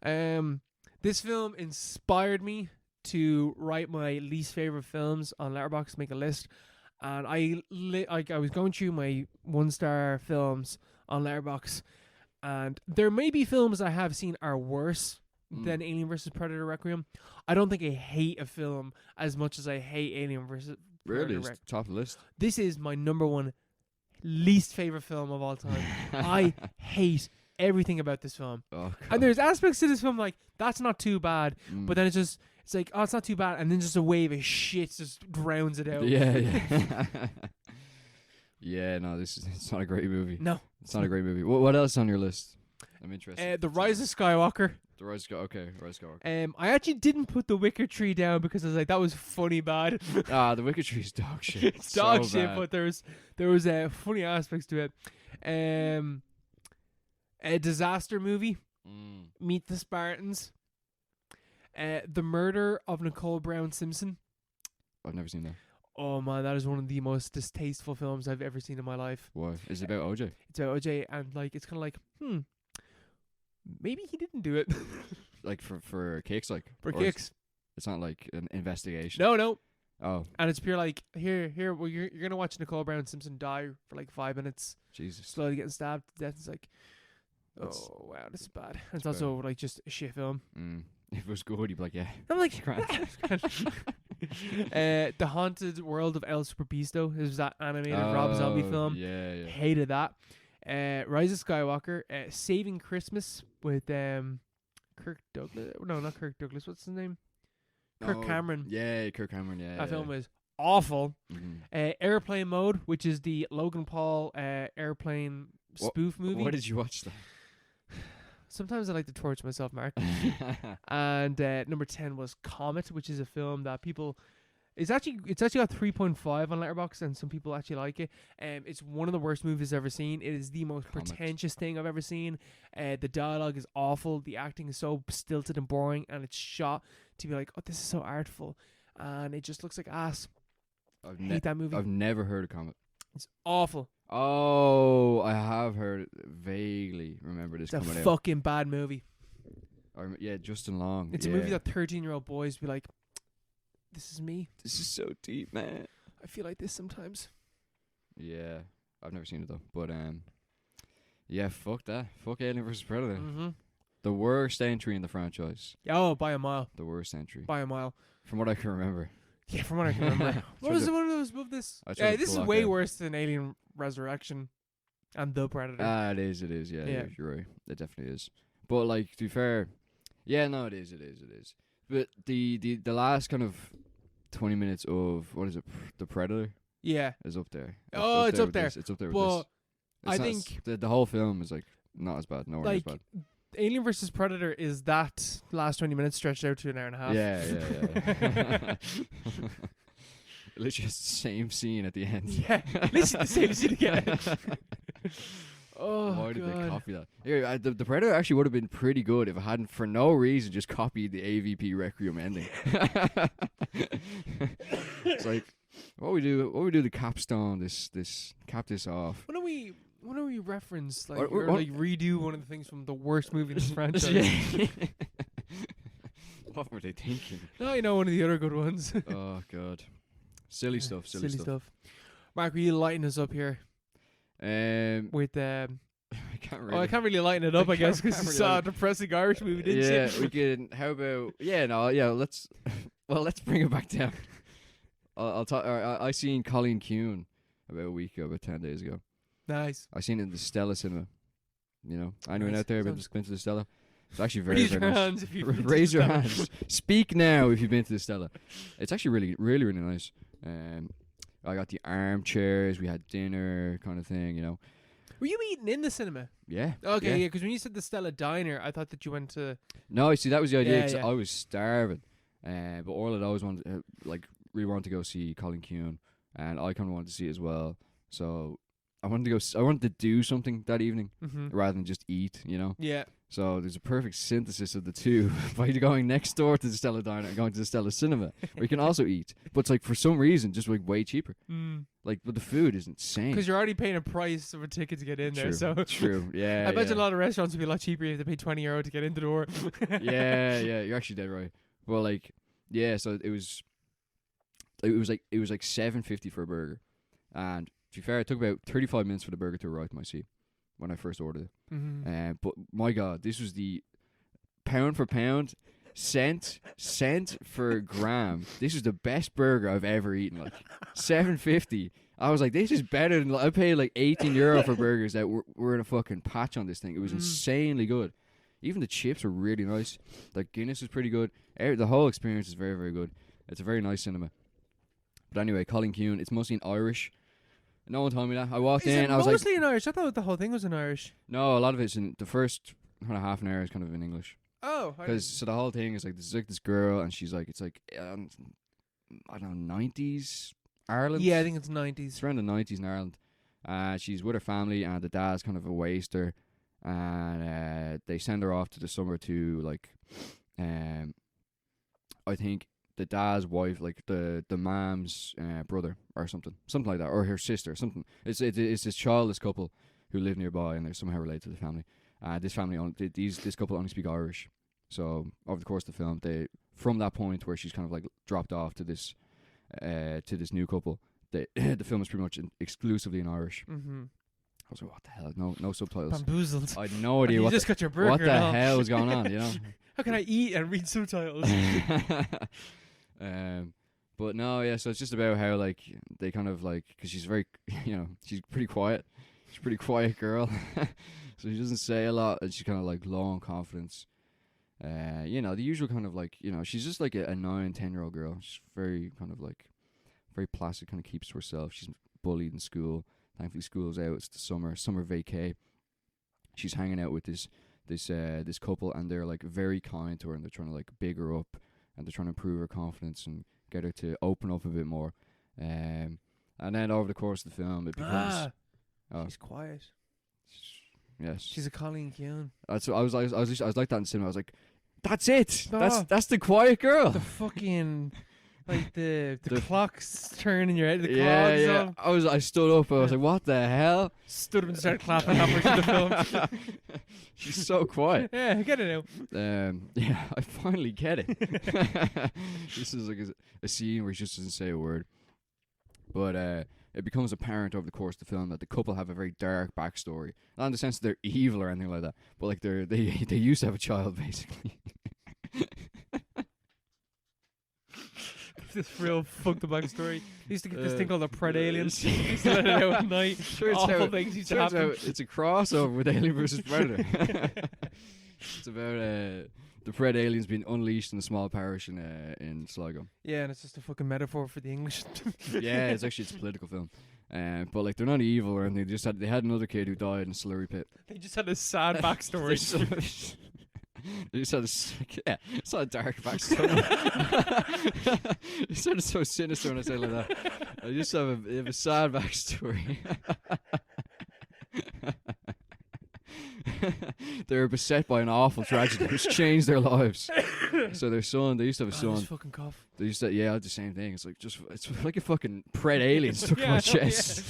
This film inspired me to write my least favorite films on Letterboxd, make a list. And I was going through my 1-star films on Letterboxd, and there may be films I have seen are worse than Alien vs. Predator Requiem. I don't think I hate a film as much as I hate Alien vs. Really? It's top of the list? This is my number one least favorite film of all time. I hate everything about this film. Oh, and there's aspects to this film like, that's not too bad, but then it's like, "Oh, it's not too bad," and then just a wave of shit just drowns it out. Yeah. Yeah, no, it's not a great movie. No. It's not a great movie. What else on your list? I'm interested. The Rise of Skywalker. The Rise of Skywalker. I actually didn't put The Wicker Tree down because I was like, that was funny bad. The Wicker Tree's dog shit. It's dog so shit, bad. but there was funny aspects to it. A disaster movie. Meet the Spartans. The Murder of Nicole Brown Simpson. I've never seen that. Oh man, that is one of the most distasteful films I've ever seen in my life. Why? Is it about OJ? It's about OJ, and like, it's kind of like, maybe he didn't do it. Like for kicks, like? For kicks. It's not like an investigation. No. Oh. And it's pure like, here, well, you're gonna watch Nicole Brown Simpson die for like 5 minutes. Jesus. Slowly getting stabbed to death. It's like, oh wow, this is bad. And it's also like just a shit film. If it was good, you'd be like, yeah. I'm like, The Haunted World of El Superbeasto. It was that animated Rob Zombie film. Yeah. Hated that. Rise of Skywalker. Saving Christmas with Kirk Douglas. No, not Kirk Douglas. What's his name? Kirk Cameron. Yeah, Kirk Cameron. Yeah. That film was awful. Airplane Mode, which is the Logan Paul airplane spoof movie. Why did you watch that? Sometimes I like to torture myself, Mark. And number 10 was Comet, which is a film that people... It's actually got 3.5 on Letterboxd, and some people actually like it. It's one of the worst movies I've ever seen. It is the most pretentious thing I've ever seen. The dialogue is awful. The acting is so stilted and boring, and it's shot to be like, "Oh, this is so artful," and it just looks like ass. I hate that movie. I've never heard of Comet. It's awful. Oh, I have heard it. Vaguely remember this coming out. It's a fucking bad movie. Yeah, Justin Long. It's a movie that 13-year-old boys be like, "This is me. This is so deep, man. I feel like this sometimes." Yeah, I've never seen it though. But yeah, fuck that. Fuck Alien vs. Predator. The worst entry in the franchise. Oh, by a mile. The worst entry. By a mile. From what I can remember. Yeah, from what I can remember. What was one of those above this? Yeah, this is way worse than Alien Resurrection and The Predator. It is. Yeah, you're right. It definitely is. But like, to be fair, yeah, no, it is. But the last kind of 20 minutes of, what is it, The Predator? Yeah. Is up there. It's up there. It's up there with but this. I think the whole film is like not as bad. Nowhere as bad. Alien vs. Predator is that last 20 minutes stretched out to an hour and a half. Yeah. Literally just the same scene at the end. Yeah, literally the same scene again. Oh, why did God. they copy that? Here, the Predator actually would have been pretty good if it hadn't, for no reason, just copied the AVP Requiem ending. It's like, what we do to capstone cap this off. Why don't we reference or redo one of the things from the worst movie in this franchise? What were they thinking? No, you know, one of the other good ones. Oh god, silly stuff. Silly stuff. Mark, will you lighten us up here with I can't really. Oh, I can't really lighten it up, I guess, because you saw a depressing Irish movie, didn't you? Yeah, we can. How about? Yeah, no, yeah. Let's. Well, let's bring it back down. I'll talk. I seen Cailín Ciúin about a week ago, about 10 days ago. Nice. I seen it in the Stella cinema. You know, anyone Nice. out there been to the Stella? It's actually very, Raise very your nice. hands if you've been to the Raise your Stella. hands. Speak now if you've been to the Stella. It's actually really, really, really nice. I got the armchairs. We had dinner, kind of thing. You know. Were you eating in the cinema? Yeah. Okay, yeah, because when you said the Stella Diner, I thought that you went to... No, see, that was the idea. Yeah, 'cause yeah. I was starving, but all I'd always wanted, really wanted to go see Cailín Ciúin, and I kind of wanted to see it as well. So I wanted to go. I wanted to do something that evening rather than just eat. You know. Yeah. So there's a perfect synthesis of the two by going next door to the Stella Diner and going to the Stella Cinema, where you can also eat, but it's like for some reason just like way cheaper. Like, but the food is insane. Because you're already paying a price of a ticket to get in there, True, so... true, yeah. I imagine yeah. a lot of restaurants would be a lot cheaper if they paid €20 to get in the door. Yeah, you're actually dead right. Well, like, yeah, so it was like $7.50 for a burger, and to be fair, it took about 35 minutes for the burger to arrive to my seat when I first ordered it. But my God, this was the pound for pound, cent for gram. This is the best burger I've ever eaten. Like $7.50. I was like, this is better than I paid like €18 for burgers that were in a fucking patch on this thing. It was insanely good. Even the chips were really nice. Like Guinness was pretty good. The whole experience is very, very good. It's a very nice cinema. But anyway, Cailín Ciúin, it's mostly in Irish. No one told me that. I walked Is in. it I was like, mostly in Irish? I thought the whole thing was in Irish. no, a lot of it's in the first kind of half an hour is kind of in English. Oh. Because so the whole thing is like this girl, and she's like, it's like I don't know, 90s Ireland. Yeah, I think it's 90s. It's around the 90s in Ireland. She's with her family, and the dad's kind of a waster, and they send her off to the summer to like, I think the dad's wife, like the mom's brother or something like that, or her sister, something. It's this childless couple who live nearby, and they're somehow related to the family. This family, this couple only speak Irish. So over the course of the film, from that point where she's kind of like dropped off to this new couple, the film is pretty much exclusively in Irish. I was like, what the hell? No subtitles. Bamboozled. I had no idea You what just got your burger. what the and all. hell was going on. You know. How can I eat and read subtitles? But no, yeah. So it's just about how like they kind of like, because she's very, she's pretty quiet. She's a pretty quiet girl. So she doesn't say a lot, and she's kind of like low on confidence. The usual kind of like, she's just like a 9-10-year-old girl. She's very kind of like very placid, kind of keeps to herself. She's bullied in school. Thankfully, school's out. It's the summer vacay. She's hanging out with this couple, and they're like very kind to her, and they're trying to like big her up, and they're trying to improve her confidence and get her to open up a bit more. And then over the course of the film, it becomes she's quiet. Yes, She's a Cailín Ciúin. I was like that in cinema. I was like, that's it. Oh. That's the quiet girl. The fucking like the clocks turn in your head. The yeah. clocks. I stood up. I was like, what the hell? Stood up and started clapping halfway through the film. She's so quiet. Yeah, I get it now. Yeah, I finally get it. This is like a scene where she just doesn't say a word, but it becomes apparent over the course of the film that the couple have a very dark backstory. Not in the sense that they're evil or anything like that, but like they used to have a child, basically. This real fucked up backstory. They used to get this thing called the Pred Aliens. They used to let it out at night. Awful things used to happen. It's a crossover with Alien vs Predator. It's about the Pred aliens being unleashed in a small parish in Sligo. Yeah, and it's just a fucking metaphor for the English. Yeah, it's a political film. But like they're not evil or anything. They had another kid who died in a slurry pit. They just had a sad backstory. They just had it's not a dark backstory. It sounded so sinister when I say it like that. I just have a sad backstory. They were beset by an awful tragedy which changed their lives. So their son, they used to have a son. This fucking cough. They used to, I did the same thing. It's like it's like a fucking Pred alien stuck in my chest.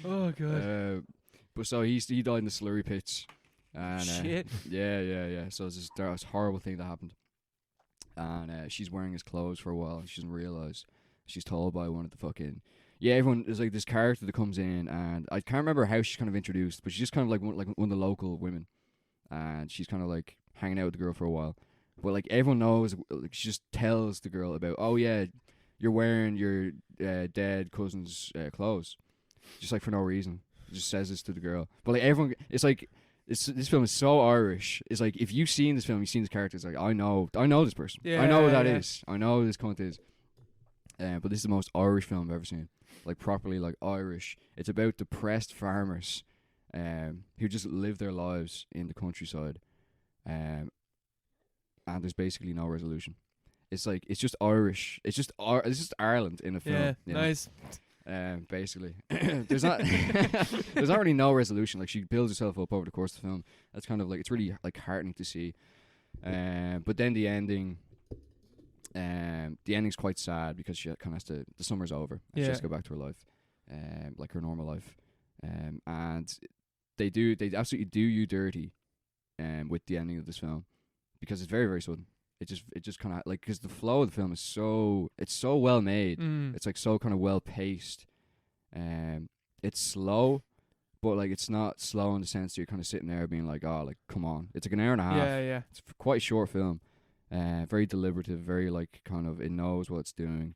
Oh god. But so he died in the slurry pits. And shit. Yeah. So it's this horrible thing that happened. and she's wearing his clothes for a while. She doesn't realize. She's told by one of the fucking everyone. There's like this character that comes in, and I can't remember how she's kind of introduced, but she's just kind of like one of the local women, and she's kind of like hanging out with the girl for a while. But like everyone knows, like, she just tells the girl about, oh yeah, you're wearing your dead cousin's clothes, just like for no reason. Just says this to the girl, but like everyone, it's like this film is so Irish. It's like if you've seen this film, you've seen this character. It's like I know this person. I know who that is. I know who this cunt is. But this is the most Irish film I've ever seen. Like properly like Irish. It's about depressed farmers, who just live their lives in the countryside, and there's basically no resolution. It's like it's just Irish. It's just Ireland in a film. Yeah, nice. Basically, there's not really no resolution. Like she builds herself up over the course of the film. That's kind of like it's really like heartening to see. But then the ending's quite sad because she kind of has to. The summer's over. And she has to go back to her life, like her normal life. And they absolutely do you dirty, with the ending of this film, because it's very, very sudden. It just kind of like, because the flow of the film is so well made. It's like so kind of well paced. It's slow, but like it's not slow in the sense that you're kind of sitting there being like, oh, like come on. It's like an hour and a half. Yeah. It's quite a short film. Very deliberative. Very like kind of it knows what it's doing.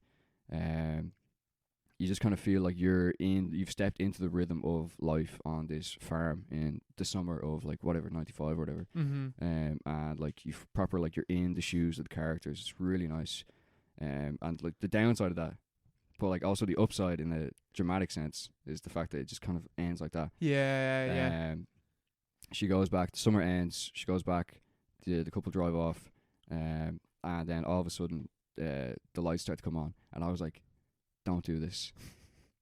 You just kind of feel like you've stepped into the rhythm of life on this farm in the summer of like whatever 95 or whatever. And like you're in the shoes of the characters. It's really nice. And like the downside of that, but like also the upside in a dramatic sense, is the fact that it just kind of ends like that. Yeah. She goes back. The summer ends. She goes back. The couple drive off, and then all of a sudden, the lights start to come on, and I was like, don't do this.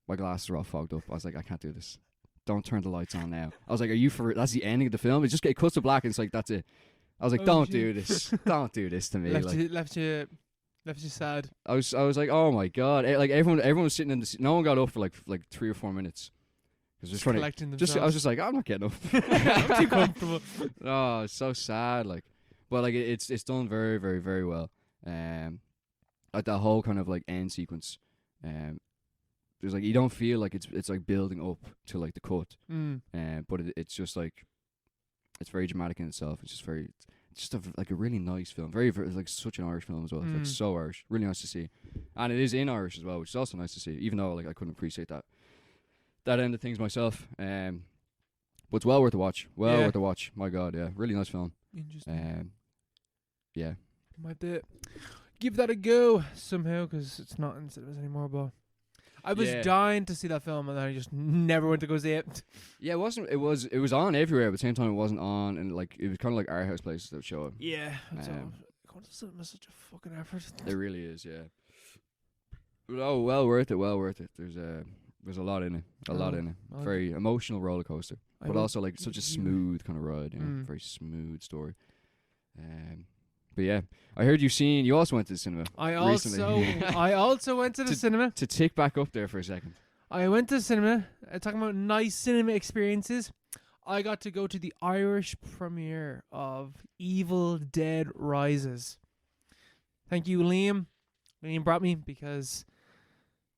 My glasses are all fogged up. I was like, I can't do this. Don't turn the lights on now. I was like, are you for? That's the ending of the film. It cuts to black, and it's like that's it. I was like, don't do this. Don't do this to me. Left you sad. I was like, oh my god! Like everyone was sitting in the. No one got up for like 3 or 4 minutes. Just collecting themselves. I was just like, I'm not getting up. I'm too comfortable. Oh, it's so sad. Like, but like it's done very, very, very well. Like that whole kind of like end sequence. There's like you don't feel like it's like building up to like the cut. But it's just like it's very dramatic in itself. It's just like a really nice film. Very, very like such an Irish film as well. It's like so Irish. Really nice to see, and it is in Irish as well, which is also nice to see. Even though like I couldn't appreciate that end of things myself. But it's well worth a watch. Worth a watch. My God, yeah, really nice film. Interesting. Yeah. Might give that a go somehow, because it's not in cinemas anymore. But I was dying to see that film, and then I just never went to go see it. Yeah, it was on everywhere, but at the same time it wasn't on, and like it was kind of like art house places that would show it. Yeah. Going to cinema is such a fucking effort. It really is, yeah. But well worth it. There's a lot in it. Very emotional roller coaster, but also like such a smooth kind of ride. Very smooth story. But yeah, I heard you also went to the cinema. I also went to the cinema. To tick back up there for a second. I went to the cinema. Talking about nice cinema experiences. I got to go to the Irish premiere of Evil Dead Rises. Thank you, Liam. Liam brought me because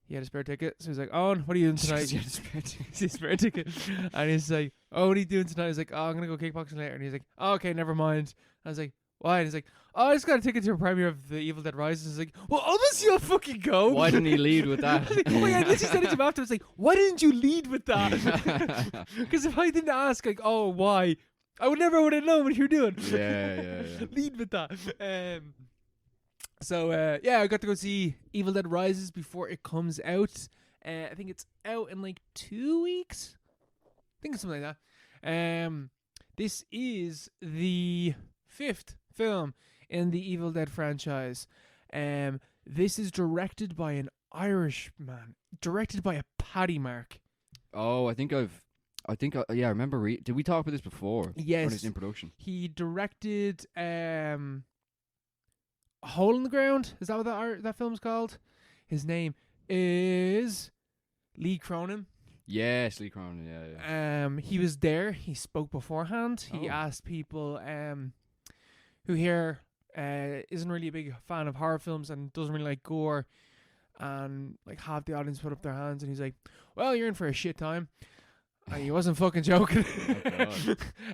he had a spare ticket. So he's like, "Oh, what are you doing tonight?" He had a spare ticket. He's a spare ticket. And he's like, "Oh, what are you doing tonight?" He's like, "Oh, I'm going to go kickboxing later." And he's like, "Oh, okay, never mind." I was like, "Why?" And he's like, "Oh, I just got a ticket to a premiere of the Evil Dead Rises." He's like, "Well, obviously you'll fucking go." Why didn't he lead with that? Like, oh my God, I literally said it to him after. I was like, "Why didn't you lead with that?" Because if I didn't ask, like, "Oh, why?" I would never have known what you're doing. Yeah. Lead with that. So I got to go see Evil Dead Rises before it comes out. I think it's out in like 2 weeks. I think it's something like that. This is the 5th film in the Evil Dead franchise. This is directed by an Irish man, directed by a Paddy Mark. Oh, I remember. Did we talk about this before? Yes. When it's in production. He directed Hole in the Ground. Is that what that film's called? His name is Lee Cronin. Yes, Lee Cronin. Yeah. He was there. He spoke beforehand. He asked people who hear isn't really a big fan of horror films and doesn't really like gore, and like half the audience put up their hands, and he's like, "Well, you're in for a shit time." And he wasn't fucking joking.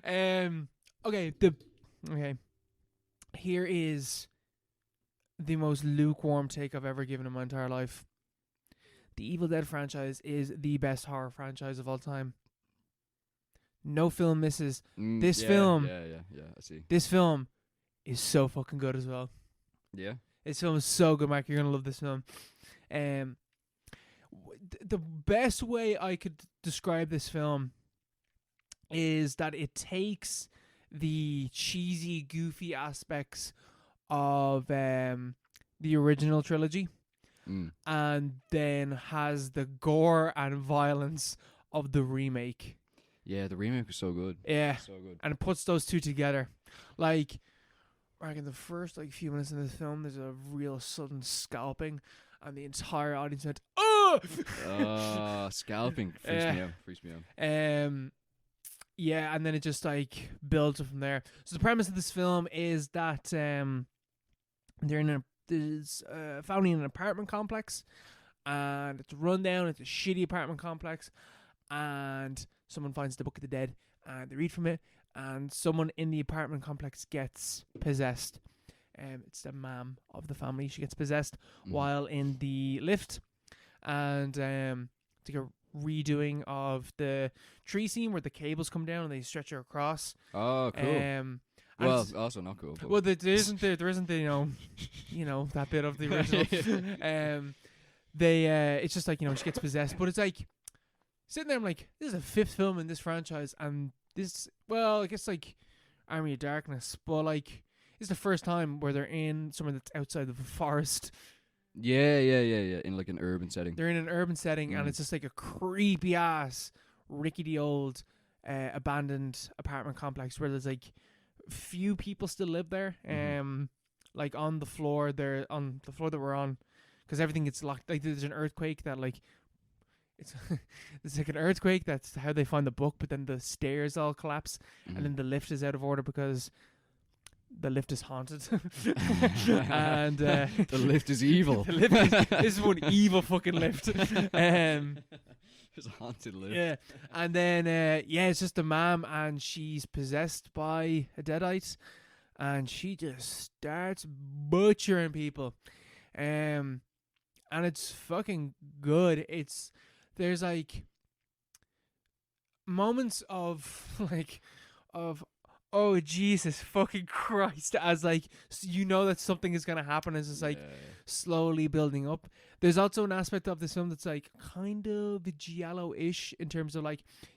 Oh, Okay. Okay. Here is the most lukewarm take I've ever given in my entire life. The Evil Dead franchise is the best horror franchise of all time. No film misses. This film. Yeah, I see. This film is so fucking good as well. Yeah. This film is so good, Mark. You're gonna love this film. The best way I could describe this film is that it takes the cheesy, goofy aspects of the original trilogy, and then has the gore and violence of the remake. Yeah, the remake was so good. Yeah, So good. and it puts those two together. Like, in the first few minutes of this film, there's a real sudden scalping, and the entire audience went, "Oh!" Scalping freaks me out. Yeah, and then it just builds up from there. So the premise of this film is that they're in there's a family in an apartment complex, and it's run down. It's a shitty apartment complex, and someone finds the Book of the Dead, and they read from it, and someone in the apartment complex gets possessed. It's the mom of the family. She gets possessed while in the lift, and it's like a redoing of the tree scene where the cables come down and they stretch her across. Oh, cool. Well, also not cool. Well, there isn't the that bit of the original. It's just she gets possessed, but it's like sitting there. I'm like, this is the fifth film in this franchise, and this, well, I guess Army of Darkness, but it's the first time where they're in somewhere that's outside of a forest. Yeah. In an urban setting. They're in an urban setting, and it's just a creepy ass, rickety old, abandoned apartment complex where there's few people still live there. On the floor, on the floor that we're on, because everything gets locked. There's an earthquake that it's an earthquake. That's how they find the book, but then the stairs all collapse, and then the lift is out of order because the lift is haunted. And the lift is evil. This is one evil fucking lift. It's a haunted lift. Yeah, and then it's just the mom, and she's possessed by a deadite, and she just starts butchering people, and it's fucking good. There's moments of oh Jesus fucking Christ, as that something is gonna happen, as it's slowly building up. There's also an aspect of this film that's kind of giallo-ish in terms of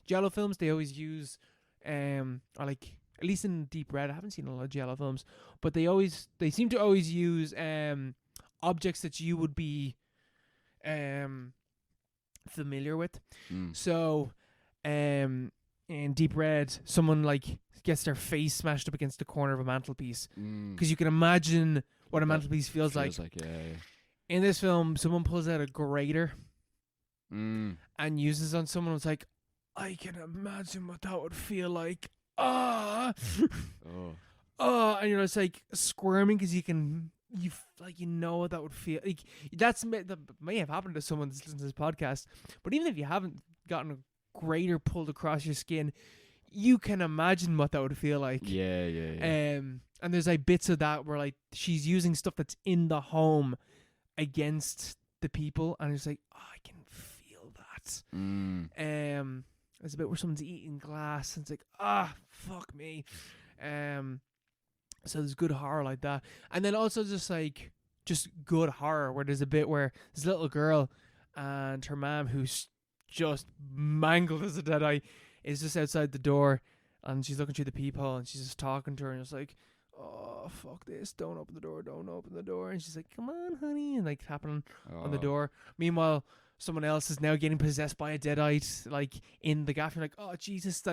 giallo films. They always use or at least in Deep Red, I haven't seen a lot of giallo films, but they seem to always use objects that you would be familiar with. So in Deep Red, someone gets their face smashed up against the corner of a mantelpiece, because you can imagine what a mantelpiece feels like. Yeah. In this film, someone pulls out a grater and uses it on someone. It's I can imagine what that would feel like. And it's squirming because you know what that would feel like. That may have happened to someone that's listening to this podcast, but even if you haven't gotten a grater pulled across your skin, you can imagine what that would feel like. Yeah. And there's bits of that where she's using stuff that's in the home against the people, and it's I can feel that. There's a bit where someone's eating glass, and it's fuck me. So there's good horror like that, and then also just good horror where there's a bit where this little girl and her mom, who's just mangled as a deadite, is just outside the door, and she's looking through the peephole, and she's just talking to her, and it's oh fuck this, don't open the door, and she's come on honey, and tapping on the door. Meanwhile, someone else is now getting possessed by a deadite in the gaff. You're oh Jesus,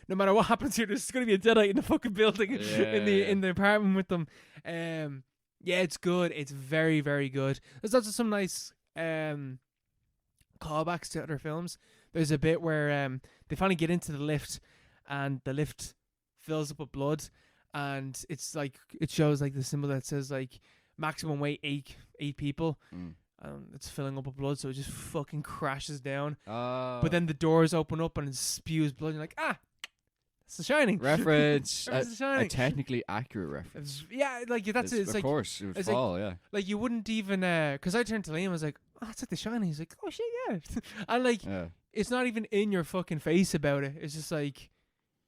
no matter what happens here, there's gonna be a deadite in the fucking building. In the apartment with them. It's good. It's very, very good. There's also some nice callbacks to other films. There's a bit where they finally get into the lift, and the lift fills up with blood, and it's like it shows like the symbol that says like maximum weight eight people. It's filling up with blood, so it just fucking crashes down. But then the doors open up and it spews blood. And you're like, it's The Shining. Reference. The Shining. A technically accurate reference. Yeah, like that's it. It's of like, course, it would it's fall, yeah. like you wouldn't even, because I turned to Liam, I was like, it's like The Shining. He's like, oh shit, yeah. And like, it's not even in your fucking face about it. It's just like,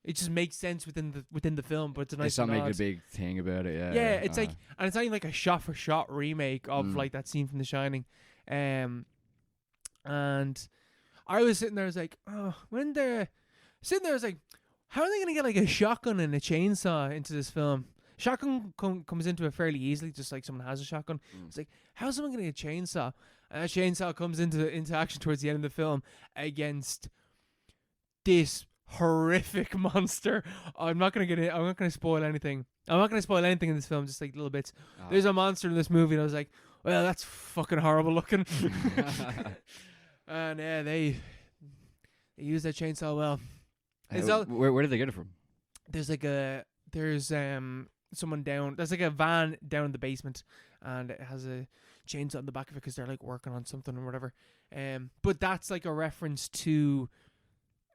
it just makes sense within the film, but it's a nice. It's not making a big thing about it, yeah. Yeah, it's like, and it's not even like a shot-for-shot remake of like that scene from The Shining, and I was sitting there, I was like, when they're sitting there, I was like, how are they gonna get like a shotgun and a chainsaw into this film? Shotgun comes into it fairly easily, just like someone has a shotgun. It's like, how's someone gonna get a chainsaw? And a chainsaw comes into action towards the end of the film against this horrific monster. I'm not gonna spoil anything. I'm not gonna spoil anything in this film, just like little bits. There's a monster in this movie, and I was like, well, that's fucking horrible looking. And yeah, they use that chainsaw well. Where did they get it from? There's someone down. There's like a van down in the basement, and it has a chainsaw in the back of it because they're like working on something or whatever. But that's like a reference to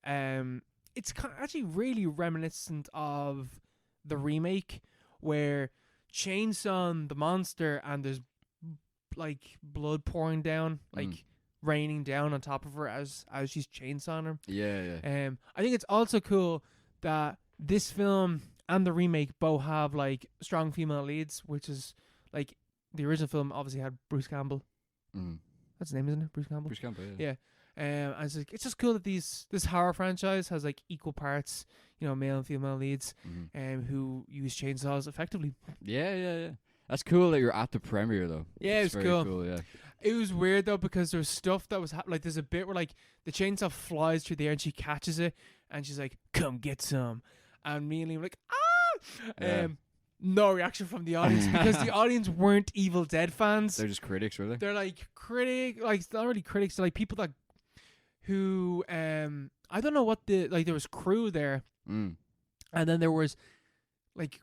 it's actually really reminiscent of the remake where chainsawing the monster and there's like blood pouring down, like raining down on top of her as she's chainsawing her. Yeah. I think it's also cool that this film and the remake both have like strong female leads, which is like the original film obviously had Bruce Campbell. That's his name, isn't it? Bruce Campbell. Bruce Campbell, yeah. And it's just cool that this horror franchise has like equal parts, male and female leads, who use chainsaws effectively. Yeah. That's cool that you're at the premiere though. Yeah, it's very cool. Yeah. It was weird though because there's stuff that was like there's a bit where like the chainsaw flies through the air and she catches it and she's like, "Come get some," and me and Liam were like, "Ah!" Yeah. No reaction from the audience because the audience weren't Evil Dead fans. They're just critics, were they? They're like not really critics. They're like people that who I don't know what there was crew there, and then there was like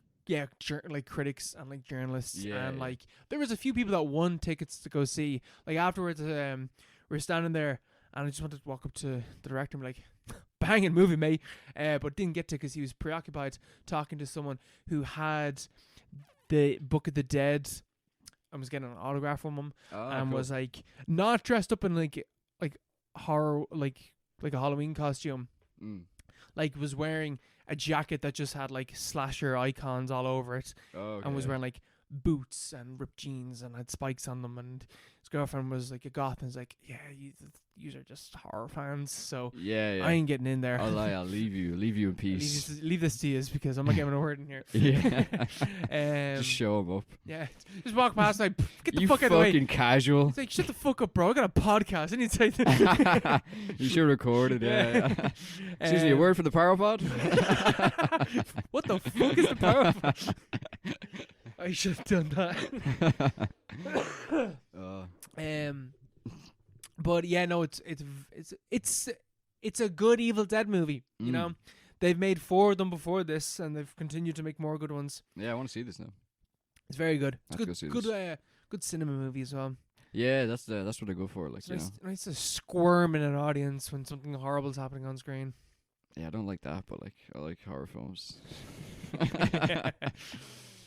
critics and like journalists and like there was a few people that won tickets to go see. Like afterwards, we were standing there and I just wanted to walk up to the director and be like, "Banging movie, mate," but didn't get to because he was preoccupied talking to someone who had the Book of the Dead. I was getting an autograph from him and cool. was like not dressed up in like horror like a Halloween costume, like was wearing a jacket that just had like slasher icons all over it, and was wearing like boots and ripped jeans and had spikes on them, and his girlfriend was like a goth and was like, "Yeah, you are just horror fans, so yeah. I ain't getting in there. I'll leave you in peace. leave this to you because I'm not getting a word in here." Just show him up. Yeah, just walk past like, get the you fuck out of the way. fucking casual. It's like, shut the fuck up, bro. I got a podcast. I need to say that. You should record it. Yeah. Excuse me, a word for the power pod. What the fuck is the power pod? I should have done that. But yeah, no, it's a good Evil Dead movie. You know, they've made 4 of them before this, and they've continued to make more good ones. Yeah, I want to see this now. It's very good. It's good cinema movie as well. Yeah, that's what I go for. Like, it's nice to squirm in an audience when something horrible is happening on screen. Yeah, I don't like that, but like I like horror films.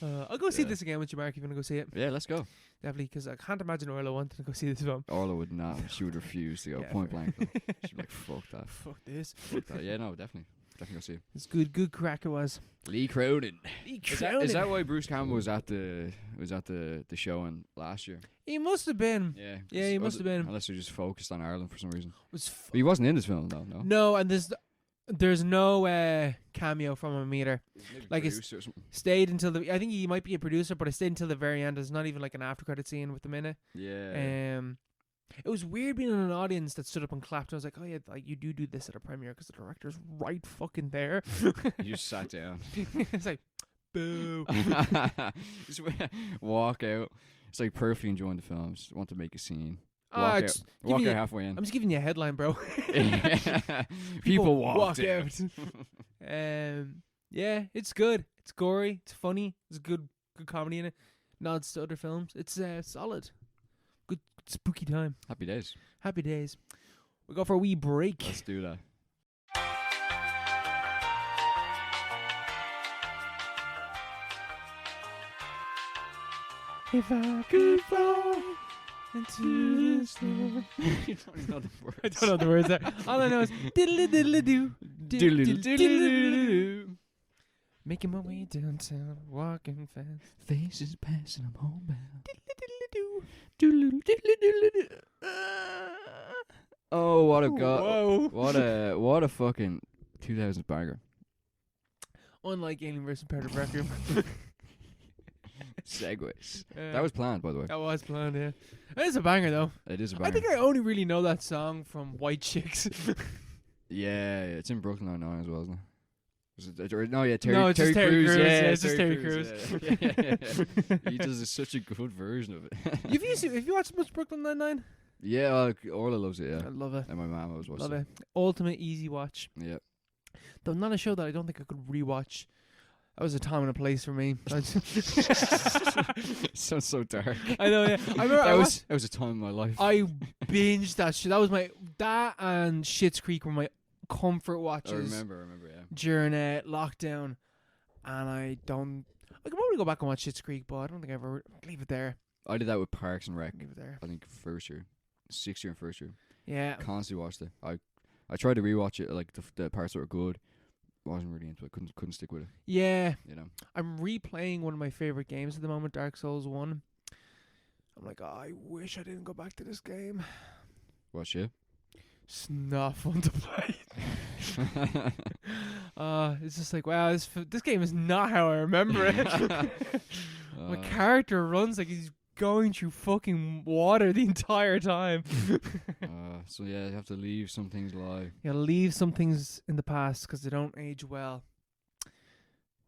I'll go see this again with you, Mark. You want to go see it? Yeah, let's go. Definitely, because I can't imagine Orla wanting to go see this film. Orla would not. She would refuse to go point blank. She'd be like, "Fuck that. Fuck this. Fuck that." Yeah, no, definitely go see it. It's good crack it was. Lee Cronin. Is that why Bruce Campbell was at the showing last year? He must have been. Yeah, he must have been. Unless they're just focused on Ireland for some reason. He wasn't in this film though. No, and there's no cameo from him either. Like it's stayed until I think he might be a producer, but it stayed until the very end. There's not even like an after credit scene with him in it. Yeah. It was weird being in an audience that stood up and clapped. I was like, oh yeah, like you do this at a premiere because the director's right fucking there. You just sat down. It's like, boo. Just walk out. It's like perfectly enjoying the film. Just want to make a scene. Walk out halfway in. I'm just giving you a headline, bro. People walked out. Yeah, it's good. It's gory. It's funny. There's good comedy in it. Nods to other films. It's solid. Good spooky time. Happy days. Happy days. We go for a wee break. Let's do that. If I could fly into this love. You don't know the words. I don't know the words there. All I know is diddly diddly doo. Diddly-diddly-doo. Making my way downtown, walking fast. Faces passing, I'm homebound. Diddly-diddly-doo. Diddly-diddly-doo. Oh, what a god! Whoa. What a fucking 2000s banger. Unlike Alien vs. Predator Requiem. Segues. That was planned, by the way. That was planned, yeah. It is a banger, though. It is a banger. I think I only really know that song from White Chicks. Yeah, it's in Brooklyn Nine-Nine as well, isn't it? No, yeah, Terry. No, it's Terry just Terry Crews. Crews. Yeah, Yeah, it's just Terry Yeah. He does such a good version of it. Have you watched much Brooklyn Nine-Nine? Yeah, Orla loves it. Yeah, I love it. and my mom always watches Love it. Ultimate easy watch. Yeah. Though not a show that I don't think I could rewatch. That was a time and a place for me. Sounds so dark. I know, yeah. I remember that was a time in my life. I binged that shit. That and Schitt's Creek were my comfort watches. I remember, yeah. During lockdown, and I could probably go back and watch Schitt's Creek, but I don't think I ever leave it there. I did that with Parks and Rec. Leave it there. I think first year, 6th year and first year. Yeah. Constantly watched it. I tried to rewatch it, like the parts that were good. Wasn't really into it. Couldn't stick with it. Yeah. You know. I'm replaying one of my favorite games at the moment, Dark Souls 1. I'm like, I wish I didn't go back to this game. What shit? It's not fun to play. It's just like, wow, this game is not how I remember it. My character runs like he's going through fucking water the entire time. So yeah, you have to leave some things lie. You gotta leave some things in the past because they don't age well.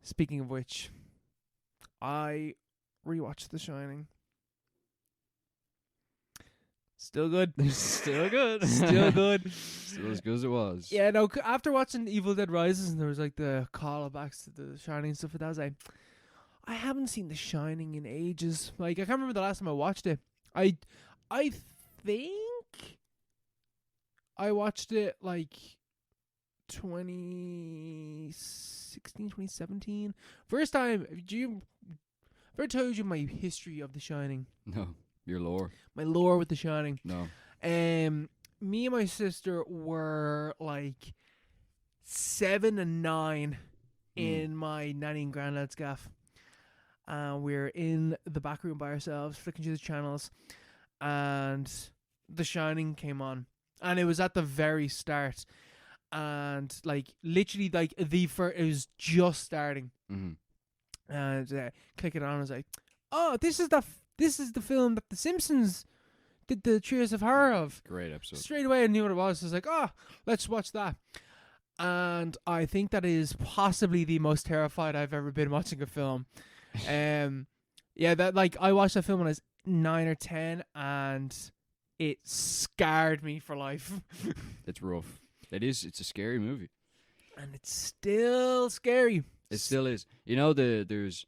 Speaking of which, I rewatched The Shining. Still good. Still good. Still good. Still as good as it was. Yeah, no, after watching Evil Dead Rises and there was like the callbacks to The Shining and stuff like that, I was like, I haven't seen The Shining in ages. Like, I can't remember the last time I watched it. I think I watched it like 2016, 2017. First time, ever told you my history of The Shining? No, your lore. My lore with The Shining. No. Me and my sister were like 7 and 9 in my nanny and granddad's gaff. We're in the back room by ourselves, flicking through the channels, and The Shining came on, and it was at the very start, and like literally like it was just starting, and click it on. I was like, oh, this is the film that The Simpsons did the Trios of Horror of. Great episode. Straight away I knew what it was. I was like, oh, let's watch that. And I think that is possibly the most terrified I've ever been watching a film. Yeah, that like I watched that film when I was 9 or 10 and it scarred me for life. It's rough. It is. It's a scary movie. And it's still scary. It still is. You know, there's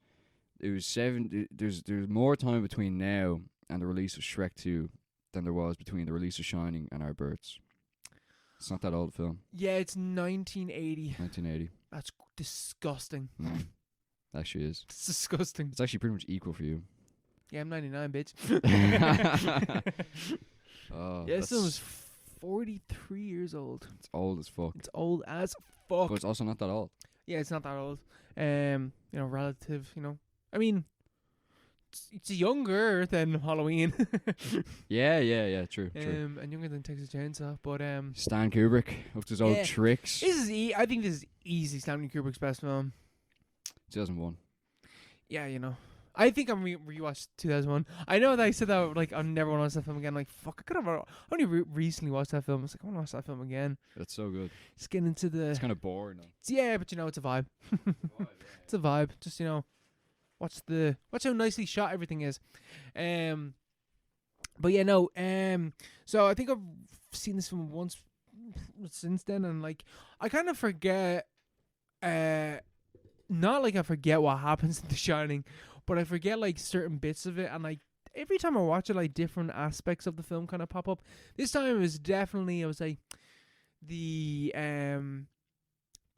more time between now and the release of Shrek 2 than there was between the release of Shining and our births. It's not that old a film. Yeah, it's 1980. 1980. That's disgusting. Actually is. It's disgusting. It's actually pretty much equal for you. Yeah, I'm 99, bitch. Oh, yeah, this film is 43 years old. It's old as fuck. It's old as fuck. But it's also not that old. Yeah, it's not that old. You know, relative, you know. I mean, it's younger than Halloween. Yeah, true. And younger than Texas Chainsaw, but Stan Kubrick up to his old tricks. This is I think this is easy Stanley Kubrick's best film. 2001. Yeah, you know. I think I'm rewatched 2001. I know that I said that like I never want to watch that film again. Like fuck, I could have only recently watched that film. I was like, I want to watch that film again. That's so good. Just get into the. It's kind of boring though. Yeah, but you know it's a vibe. It's a vibe. Just you know, watch how nicely shot everything is. But yeah, no. So I think I've seen this film once since then, and like I kind of forget not like I forget what happens in The Shining, but I forget like certain bits of it, and like every time I watch it, like different aspects of the film kind of pop up. This time it was definitely, I was like, the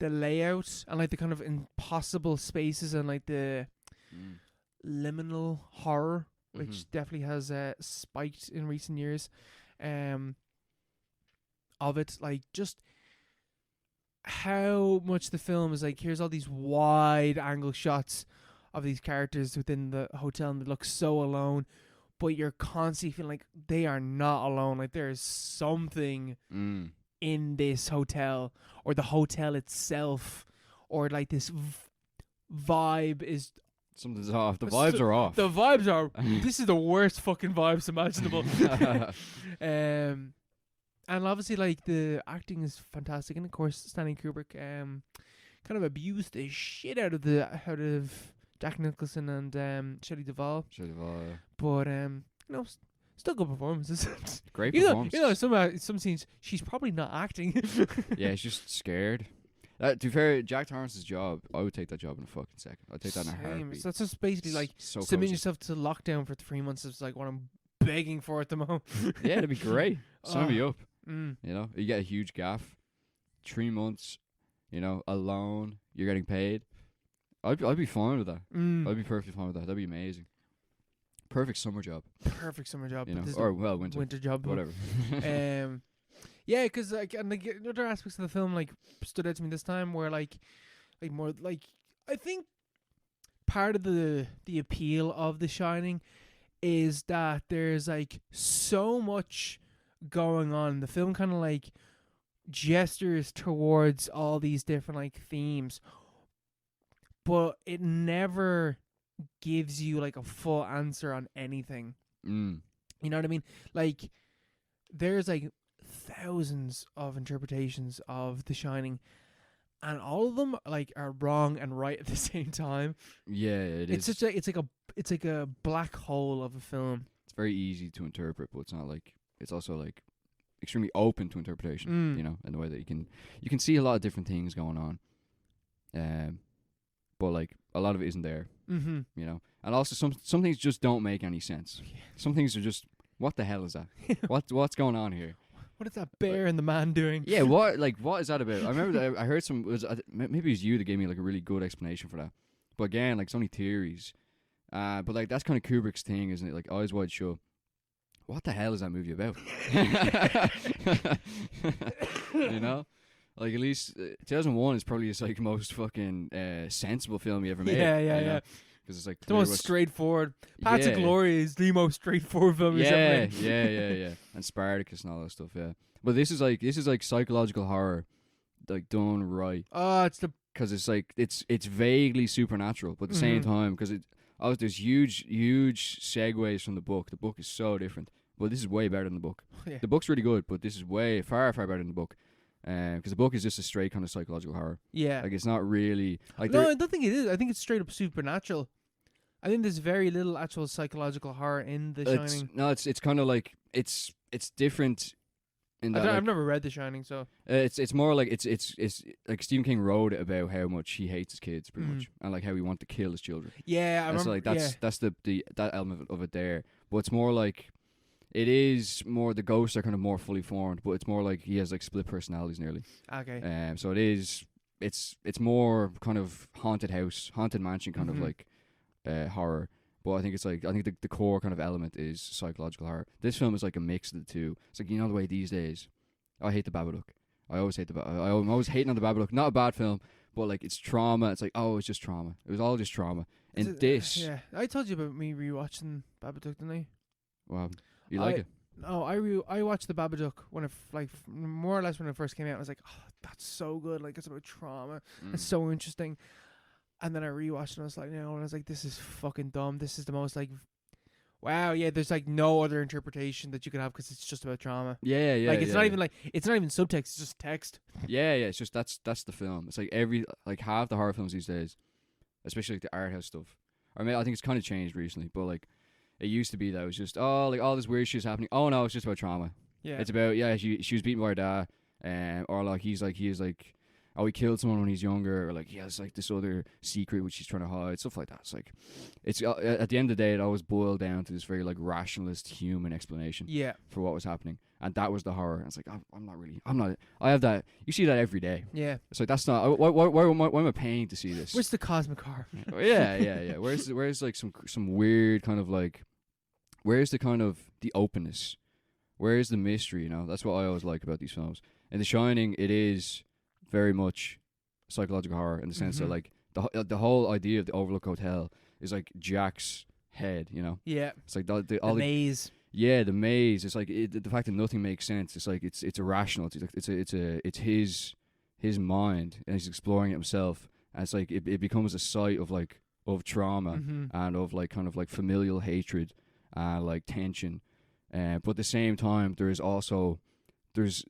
layout and like the kind of impossible spaces and like the liminal horror, which definitely has spiked in recent years, of it, like just how much the film is like, here's all these wide angle shots of these characters within the hotel, and they look so alone, but you're constantly feeling like they are not alone. Like there's something in this hotel, or the hotel itself, or like this vibe is... Something's off. The vibes are off. The vibes are... This is the worst fucking vibes imaginable. And obviously, like, the acting is fantastic. And of course, Stanley Kubrick kind of abused the shit out of Jack Nicholson and Shelley Duvall. But, still good performances. Great performance. Some scenes, she's probably not acting. Yeah, she's just scared. To be fair, Jack Torrance's job, I would take that job in a fucking second. I'd take that in a heartbeat. So that's just basically like so submitting yourself to lockdown for 3 months is like what I'm begging for at the moment. Yeah, that'd be great. Sign me up. Mm. You know, you get a huge gaff. 3 months, alone. You're getting paid. I'd be fine with that. I'd be perfectly fine with that. That'd be amazing. Perfect summer job. Winter job. Whatever. Yeah, because like, and like other aspects of the film like stood out to me this time, where like more like, I think part of the appeal of The Shining is that there's like so much going on. The film kind of like gestures towards all these different like themes, but it never gives you like a full answer on anything. You know what I mean? Like there's like thousands of interpretations of The Shining, and all of them like are wrong and right at the same time. Yeah, it's like a black hole of a film. It's very easy to interpret, but it's not like, it's also like extremely open to interpretation. In the way that you can see a lot of different things going on, but like a lot of it isn't there. And also some things just don't make any sense. Some things are just, what the hell is that? What's going on here? What is that bear and the man doing? Yeah, what is that about? I remember that I heard maybe it was you that gave me like a really good explanation for that. But again, like, it's only theories. But like, that's kind of Kubrick's thing, isn't it? Like, Eyes Wide Shut. What the hell is that movie about? Like, at least 2001 is probably his like most fucking sensible film he ever made. Yeah. Because it's like the most straightforward. Paths of Glory is the most straightforward film he's ever made. Yeah. And Spartacus and all that stuff. Yeah, but this is like psychological horror, like done right. Because it's like it's vaguely supernatural, but at the same time, because there's huge segues from the book. The book is so different, but this is way better than the book. Yeah. The book's really good, but this is way far better than the book. Because the book is just a straight kind of psychological horror. Yeah. Like, it's not really... like. No, I don't think it is. I think it's straight up supernatural. I think there's very little actual psychological horror in The Shining. No, it's kind of like... It's different in that... I've never read The Shining, so... It's more like... It's like Stephen King wrote about how much he hates his kids, pretty much. And like how he wants to kill his children. Yeah, I remember... So like, that's that element of it there. But it's more like... It is more, the ghosts are kind of more fully formed, but it's more like he has like split personalities nearly. Okay. So it's more kind of haunted house, haunted mansion kind of like horror. But I think the core kind of element is psychological horror. This film is like a mix of the two. It's like, the way these days, I hate the Babadook. I always hate I'm always hating on the Babadook. Not a bad film, but like, it's trauma. It's like, oh, it's just trauma. It was all just trauma. And this... Yeah, I told you about me rewatching Babadook, didn't I? Wow. You like it? No, I watched the Babadook when it more or less when it first came out. I was like, oh, that's so good. Like, it's about trauma. It's so interesting. And then I rewatched it and I was like, and I was like, this is fucking dumb. This is the most like, wow, yeah. There's like no other interpretation that you could have because it's just about trauma. Yeah. Like, it's not even like, it's not even subtext. It's just text. Yeah. It's just that's the film. It's like half the horror films these days, especially like the art house stuff. I mean, I think it's kind of changed recently, but like. It used to be that it was just, like all this weird shit's happening. Oh no, it's just about trauma. Yeah. It's about, she was beaten by her dad, or like he is like oh, he killed someone when he's younger, or like he has like this other secret which he's trying to hide, stuff like that. It's like, it's at the end of the day, it always boiled down to this very like rationalist human explanation Yeah. for what was happening, and that was the horror. And it's like, I'm not. I have that. You see that every day. Yeah. It's like that's not. Why am I paying to see this? Where's the cosmic horror? Yeah. Where's like some weird kind of like, where's the kind of the openness? Where's the mystery? You know, that's what I always like about these films. In The Shining, it is very much psychological horror in the sense that like the whole idea of the Overlook Hotel is like Jack's head. You know, Yeah. it's like all The the maze. yeah, the maze. It's like the fact that nothing makes sense. It's like it's irrational. It's his mind, and he's exploring it himself. And it's like it becomes a site of like of trauma and of like kind of like familial hatred and like tension. But at the same time, there's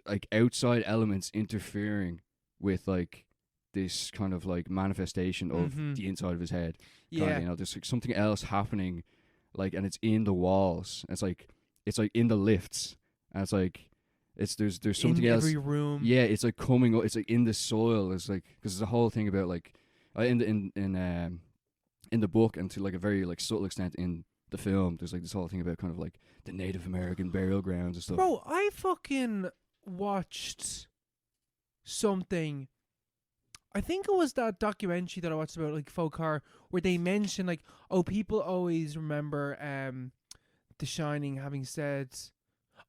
like outside elements interfering with like this kind of like manifestation of the inside of his head. Yeah. Kinda, you know, there's like something else happening, like, and it's in the walls. It's like in the lifts, and it's like there's something in else. every room. Yeah, it's like coming up. It's like in the soil. It's like because there's a whole thing about like in the book, and to like a very like subtle extent in the film, there's like this whole thing about kind of like the Native American burial grounds and stuff. Bro, I fucking watched something. I think it was that documentary that I watched about like folk horror, where they mentioned like, oh, people always remember The Shining having said,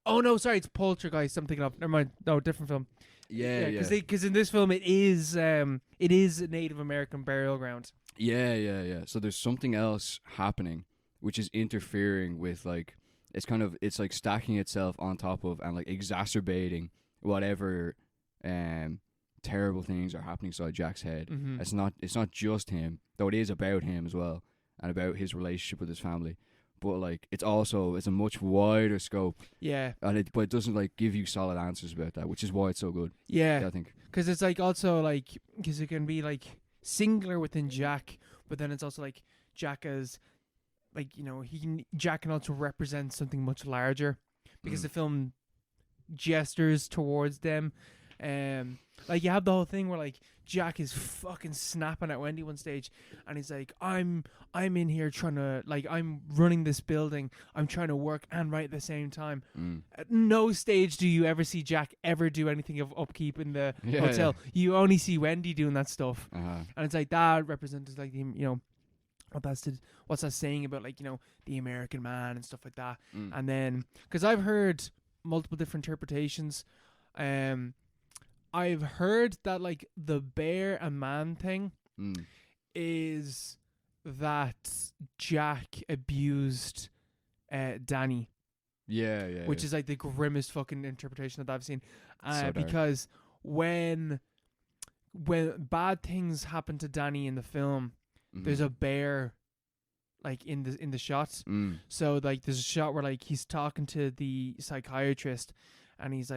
oh no, sorry, it's Poltergeist. I'm thinking of, never mind, no, different film. Yeah. Because in this film it is a Native American burial ground. Yeah. So there's something else happening, which is interfering with like it's like stacking itself on top of and like exacerbating whatever terrible things are happening inside Jack's head. It's not just him, though it is about him as well and about his relationship with his family. But like it's a much wider scope. Yeah. But it doesn't like give you solid answers about that, which is why it's so good. Yeah. I think. Because it's like also like, because it can be like singular within Jack, but then it's also like Jack as like, you know, Jack can also represent something much larger because the film gestures towards them. Like you have the whole thing where like Jack is fucking snapping at Wendy one stage, and he's like, I'm in here trying to, like, I'm running this building, I'm trying to work and write at the same time. At no stage do you ever see Jack ever do anything of upkeep in the hotel. Yeah. You only see Wendy doing that stuff, and it's like that represents like, you know, what's that saying about like, you know, the American man and stuff like that. And then because I've heard multiple different interpretations, I've heard that like the bear and man thing is that Jack abused Danny. Yeah. Which is like the grimmest fucking interpretation that I've seen. So because when bad things happen to Danny in the film, there's a bear like in the shots. So like there's a shot where like he's talking to the psychiatrist, and he's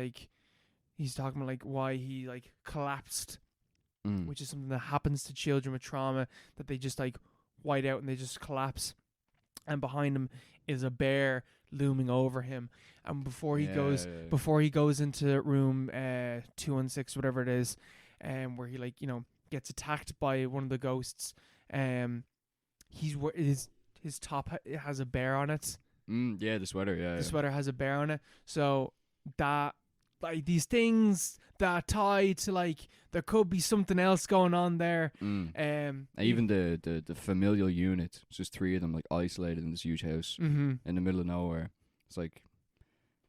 talking about like why he like collapsed, which is something that happens to children with trauma, that they just like white out and they just collapse. And behind him is a bear looming over him. And before he goes into room 216, whatever it is, where he like, you know, gets attacked by one of the ghosts, his top has a bear on it. Yeah, the sweater. Yeah, the sweater has a bear on it. So that, like, these things that tie to like there could be something else going on there. Even the familial unit, it's just three of them like isolated in this huge house in the middle of nowhere. It's like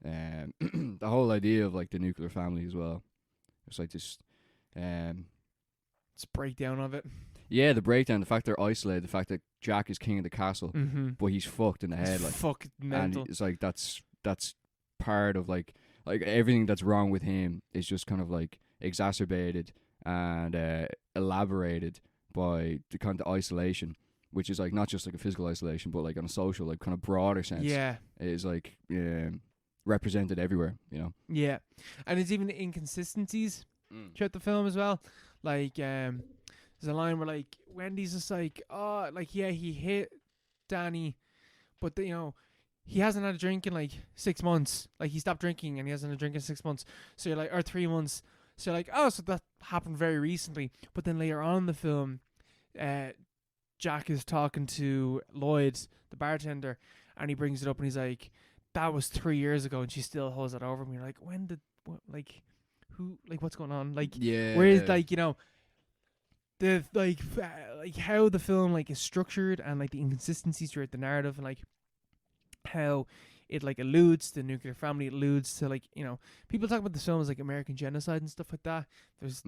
the whole idea of like the nuclear family as well. It's like this it's breakdown of it. Yeah, the breakdown, the fact they're isolated, the fact that Jack is king of the castle, but he's fucked in the head, like fucking mental. And it's like that's part of like everything that's wrong with him is just kind of like exacerbated and elaborated by the kind of isolation, which is like not just like a physical isolation, but like on a social, like kind of broader sense. Yeah, it is like represented everywhere, you know. Yeah, and it's even inconsistencies throughout the film as well. Like there's a line where like Wendy's just like, oh, like yeah, he hit Danny, but you know, he hasn't had a drink in like 6 months. Like he stopped drinking and he hasn't had a drink in 6 months. So you're like, or 3 months. So like, oh, so that happened very recently. But then later on in the film, Jack is talking to Lloyd, the bartender, and he brings it up and he's like, that was 3 years ago, and she still holds that over me. You're like, when did, who, like, what's going on? Like, Yeah. where is, like, you know, the, like how the film, like, is structured and, like, the inconsistencies throughout the narrative and, like, how it, like, alludes to the nuclear family, it alludes to, like, you know, people talk about the film as, like, American genocide and stuff like that. There's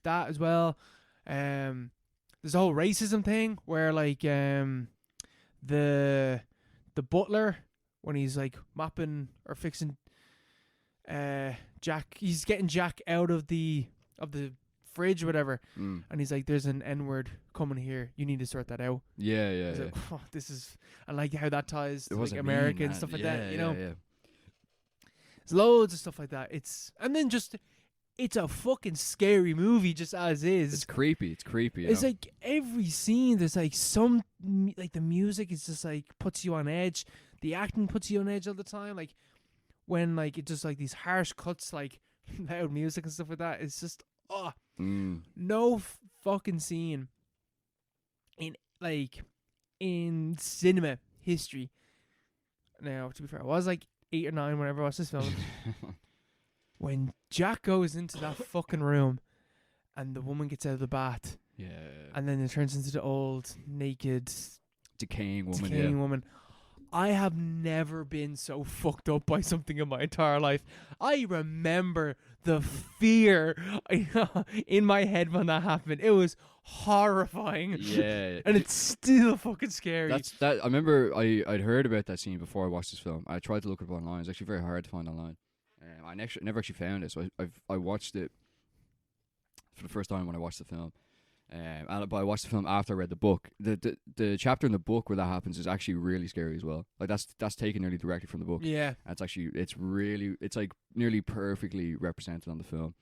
that as well. There's the whole racism thing where, like, the butler, when he's like mopping or fixing Jack, he's getting Jack out of the fridge or whatever, and he's like, there's an N-word coming here, you need to sort that out. Yeah. Like, oh, this is, and like how that ties to, like, Mean, America and man. stuff like that, you know. Yeah. There's loads of stuff like that. And then just, it's a fucking scary movie just as is. It's creepy. It's like every scene, there's like some, like the music is just like puts you on edge. The acting puts you on edge all the time. Like when like it just like these harsh cuts, like loud music and stuff like that. It's just no fucking scene in cinema history. Now, to be fair, I was like 8 or 9 whenever I watched this film. When Jack goes into that fucking room and the woman gets out of the bath. Yeah. And then it turns into the old, naked, decaying woman. woman. I have never been so fucked up by something in my entire life. I remember the fear in my head when that happened. It was horrifying. Yeah. And it's still fucking scary. I remember I'd heard about that scene before I watched this film. I tried to look it up online. It's actually very hard to find online. I never actually found it, so I watched it for the first time when I watched the film. But I watched the film after I read the book. The chapter in the book where that happens is actually really scary as well. Like that's taken nearly directly from the book. Yeah, and it's like nearly perfectly represented on the film.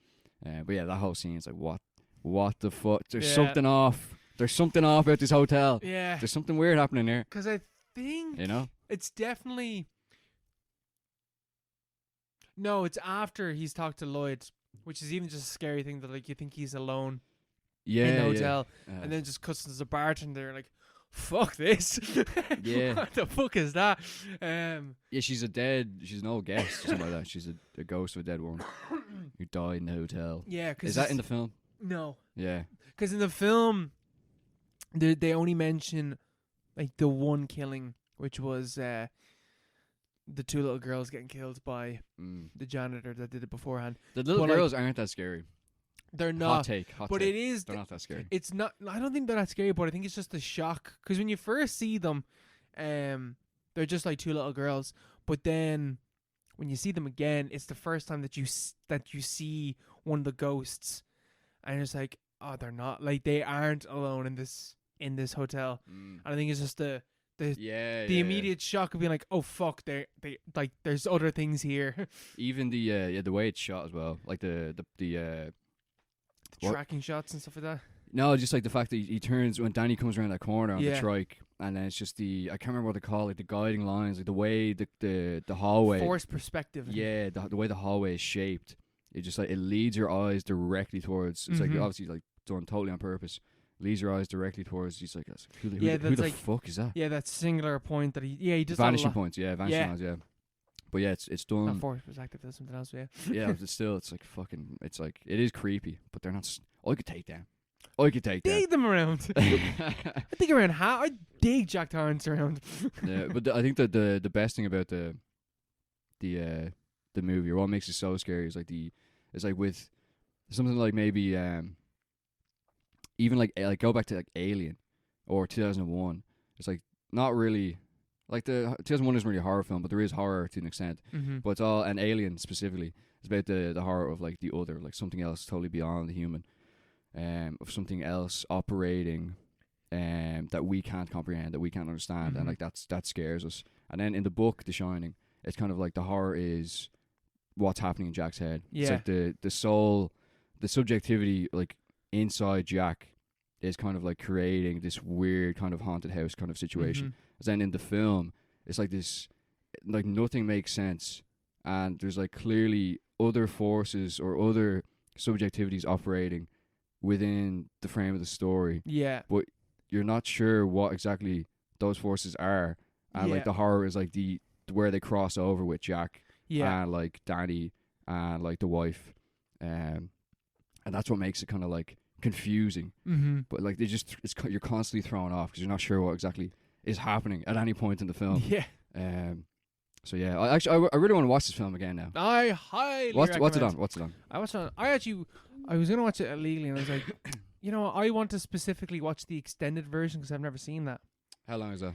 But yeah, that whole scene is like what the fuck? There's something off. There's something off about this hotel. Yeah, there's something weird happening here. Because I think it's definitely. No, it's after he's talked to Lloyd, which is even just a scary thing that like you think he's alone in the hotel, and then just cuts to the bartender like, fuck this. Yeah. What the fuck is that? Yeah, she's an old guest or something like that. She's a ghost of a dead woman who died in the hotel. Yeah, is that in the film? No. Yeah. Because in the film, they only mention like the one killing, which was the 2 little girls getting killed by the janitor that did it beforehand. The little girls aren't that scary. They're not. Hot take. But it is. They're not that scary. It's not. I don't think they're that scary, but I think it's just the shock. Because when you first see them, they're just like 2 little girls. But then when you see them again, it's the first time that you see one of the ghosts, and it's like, oh, they're not, like, they aren't alone in this hotel. And I think it's just the immediate shock of being like, oh fuck, they like there's other things here. Even the way it's shot as well, like the tracking shots and stuff like that. No, just like the fact that he turns when Danny comes around that corner on the trike, and then it's just I can't remember what they call it, the guiding lines, like the way the hallway, forced perspective. Yeah, the way the hallway is shaped, it just like it leads your eyes directly towards. It's like obviously like done totally on purpose. Leads your eyes directly towards. He's like, who the fuck is that? Yeah, that singular point that he does. Vanishing points, vanishing lines, yeah. But yeah, it's done. Not forced perspective, that's something else, yeah. Yeah, but it's like fucking. It's like it is creepy, but they're not. I could take them. Dig them around. I dig around. I dig Jack Torrance around. Yeah, but I think that the best thing about the movie, or what makes it so scary, is like with something like maybe even like go back to like Alien or 2001. It's like not really like the 2001 isn't really a horror film, but there is horror to an extent. But it's all, and Alien specifically, it's about the horror of like the other, like something else totally beyond the human. Of something else operating that we can't comprehend, that we can't understand, and like that scares us. And then in the book The Shining, it's kind of like the horror is what's happening in Jack's head. It's like the soul, the subjectivity like inside Jack is kind of like creating this weird kind of haunted house kind of situation. As then in the film, it's like this, like nothing makes sense, and there's like clearly other forces or other subjectivities operating within the frame of the story, Yeah. but you're not sure what exactly those forces are. And Yeah. like the horror is like the where they cross over with Jack Yeah. and like Danny and like the wife, and that's what makes it kind of like confusing. Mm-hmm. But like you're constantly thrown off because you're not sure what exactly is happening at any point in the film. Yeah. So yeah, I really want to watch this film again now. I highly What's it recommend. on? What's it on? I watched it on. I was gonna watch it illegally, and I was like, you know, I want to specifically watch the extended version because I've never seen that. How long is that?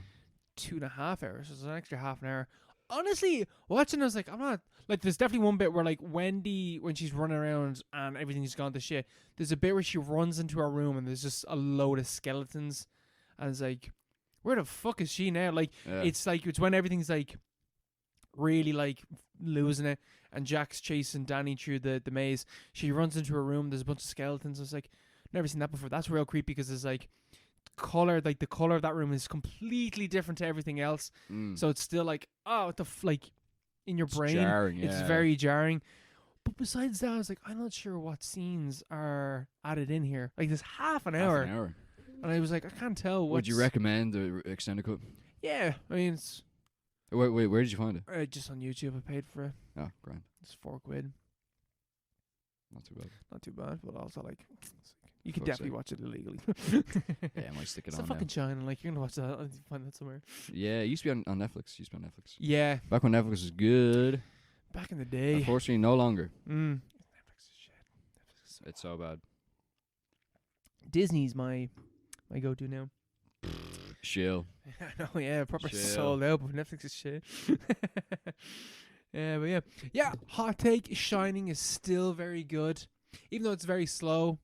2.5 hours. So it's an extra half an hour. Honestly, watching, I was like, I'm not like. There's definitely one bit where like Wendy, when she's running around and everything's gone to shit. There's a bit where she runs into her room and there's just a load of skeletons, and it's like, where the fuck is she now? Like, it's when everything's like really like losing it, and Jack's chasing Danny through the maze. She runs into her room. There's a bunch of skeletons. It's like, never seen that before. That's real creepy because it's like the color of that room is completely different to everything else. So it's still like, oh, what the like in your brain, jarring, it's very jarring. But besides that, I was like, I'm not sure what scenes are added in here. Like, there's half an hour, and I was like, I can't tell. Would you recommend the extended cut? Yeah, I mean, it's wait, where did you find it? just on YouTube. I paid for it. Oh, grand. It's £4. Not too bad. Not too bad, but also like, you could Fuck's definitely sake. watch it illegally. Yeah, I might stick it It's on a fucking now. China. Like, you're gonna watch that. I'll find that somewhere. Yeah, it used to be on Netflix. Yeah, Back when Netflix was good. back in the day. Unfortunately, no longer. Netflix is shit. It's so bad. Disney's my go-to now. Shill. I know, yeah, proper Chill. sold out, but Netflix is shit. Yeah, but yeah. Hot take: Shining is still very good, even though it's very slow.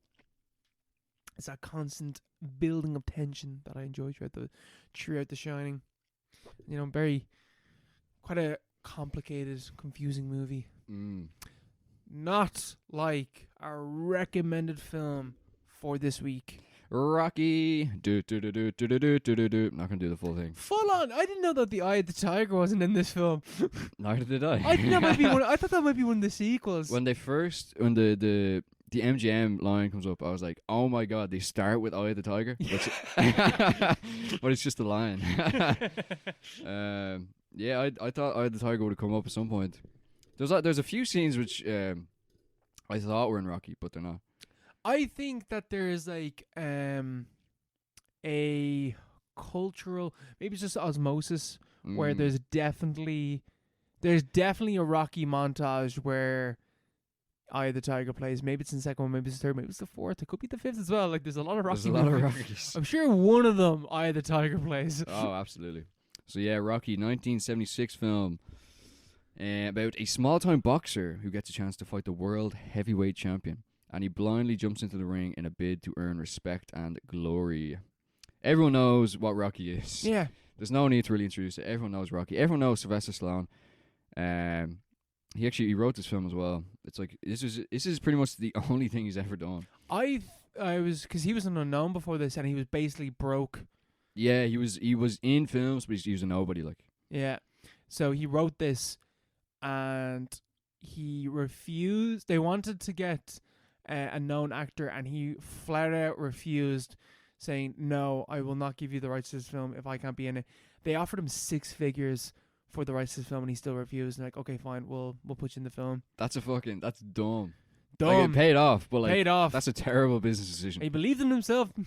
It's that constant building of tension that I enjoy throughout the Shining. You know, quite a complicated, confusing movie. Not like our recommended film for this week. Rocky. Do. I'm not gonna do the full thing. Full on. I didn't know that the Eye of the Tiger wasn't in this film. Neither did I. I think that might be one. I thought that might be one of the sequels. When the MGM line comes up, I was like, oh my god, they start with Eye of the Tiger? But it's just a line. Yeah, I thought Eye of the Tiger would have come up at some point. There's a few scenes which I thought were in Rocky, but they're not. I think that there is like a cultural, maybe it's just osmosis, where there's definitely a Rocky montage where Eye of the Tiger plays. Maybe it's in the second one, maybe it's the third, maybe it's the fourth. It could be the fifth as well. Like, there's a lot of Rocky movies. Rockies. I'm sure one of them, Eye of the Tiger plays. Oh, absolutely. So yeah, Rocky, 1976 film about a small-time boxer who gets a chance to fight the world heavyweight champion, and he blindly jumps into the ring in a bid to earn respect and glory. Everyone knows what Rocky is. Yeah. There's no need to really introduce it. Everyone knows Rocky. Everyone knows Sylvester Stallone. He wrote this film as well. It's like this is pretty much the only thing he's ever done. I was, because he was an unknown before this, and he was basically broke. Yeah, he was in films, but he was a nobody. Like, yeah, so he wrote this, and he refused. They wanted to get a known actor, and he flat out refused, saying, "No, I will not give you the rights to this film if I can't be in it." They offered him 6 figures for the rights to this film, and he still refused. And like, okay, fine, we'll put you in the film. that's dumb. Dumb. Like, it paid off, but like Paid off. that's a terrible business decision. He believed in himself. To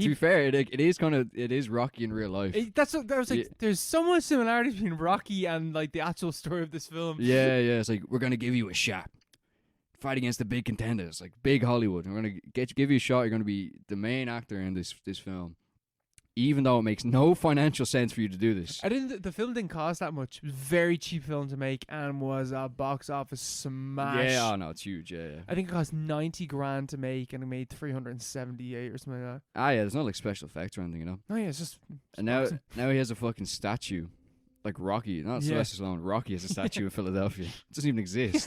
be fair, it is Rocky in real life. That was like, Yeah. there's so much similarity between Rocky and like the actual story of this film. Yeah. It's like, we're gonna give you a shot. Fight against the big contenders, like big Hollywood. We're gonna give you a shot. You're gonna be the main actor in this film, even though it makes no financial sense for you to do this. The film didn't cost that much. It was a very cheap film to make and was a box office smash. Yeah, oh no, it's huge. Yeah. I think it cost $90,000 to make, and it made 378 or something like that. Ah, yeah. There's no like special effects or anything, you know. Oh yeah, it's just. And now he has a fucking statue, like Rocky. Not Yeah. Sylvester Stallone. Rocky has a statue in Philadelphia. It doesn't even exist.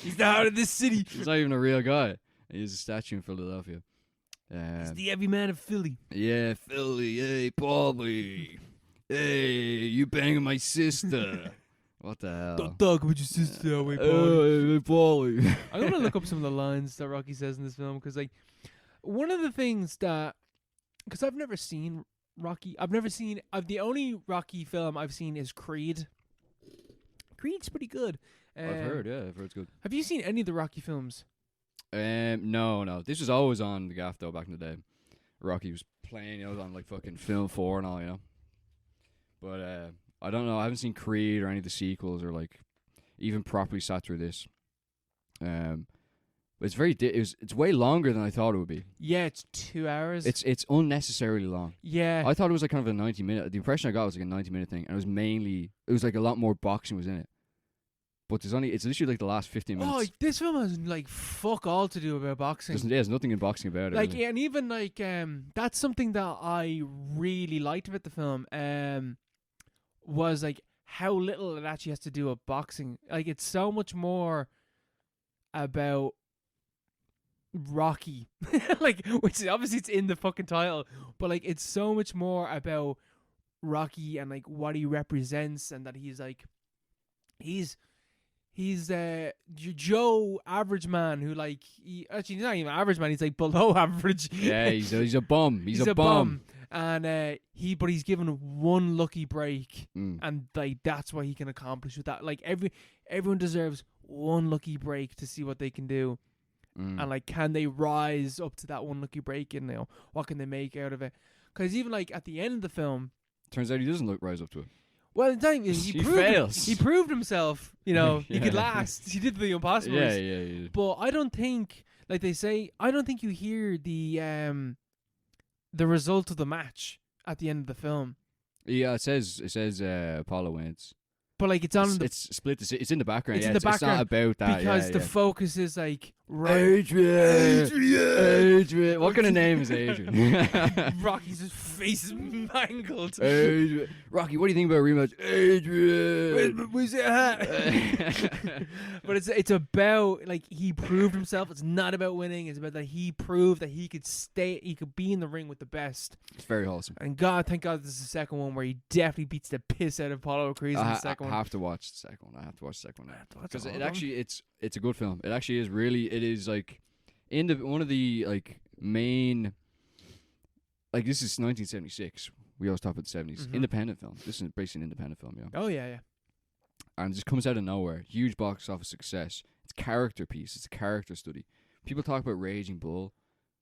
He's the heart of this city. He's not even a real guy. He has a statue in Philadelphia. He's the everyman of Philly. Yeah, Philly. Hey, Paulie. Hey, you banging my sister. What the hell? Don't talk about your sister that way, Paulie. I'm gonna look up some of the lines that Rocky says in this film because, like, one of the things that, because I've never seen Rocky, the only Rocky film I've seen is Creed. Creed's pretty good. I've heard it's good. Have you seen any of the Rocky films? No. This was always on the gaff though back in the day. Rocky was playing, on like fucking Film 4 and all, But I don't know. I haven't seen Creed or any of the sequels or like even properly sat through this. But it's it's way longer than I thought it would be. Yeah, it's 2 hours. It's unnecessarily long. Yeah. I thought it was like kind of a 90-minute. The impression I got was like a 90-minute thing, and it was like a lot more boxing was in it. But it's literally like the last 15 minutes. Oh, this film has like fuck all to do about boxing. There's nothing in boxing about it. Like, really. and even like that's something that I really liked about the film. Was like how little it actually has to do with boxing. Like, it's so much more about Rocky, like, which is obviously it's in the fucking title, but like it's so much more about Rocky and like what he represents, and that he's Joe average man who like he's not even average man, he's like below average. Yeah, he's a bum. He's a bum. And he's given one lucky break, Mm. and like that's what he can accomplish with that. Like everyone deserves one lucky break to see what they can do, and like can they rise up to that one lucky break, and what can they make out of it? Because even like at the end of the film, turns out he doesn't rise up to it. Well, it's not even, he fails. He proved himself. He Yeah. could last. He did the impossible. Yeah. But I don't think, like they say, I don't think you hear the result of the match at the end of the film. Yeah, it says Apollo wins. But like it's on it's split. It's in the background. It's yeah, in the it's not background about that because the yeah. focus is like Adrian. What kind of name is Adrian? Rocky's face is mangled. Adrian. Rocky, what do you think about a rematch? Adrian. Where's your hat? But it's about like he proved himself. It's not about winning. It's about that he proved that he could be in the ring with the best. It's very wholesome. And thank God this is the second one where he definitely beats the piss out of Apollo Creed in the second one. I have to watch the second one. Because it's a good film. It actually is really. It is like one of the like main. Like, this is 1976. We always talk about the 70s. Mm-hmm. Independent film. This is basically an independent film, Oh yeah. And it just comes out of nowhere. Huge box office success. It's a character piece. It's a character study. People talk about Raging Bull.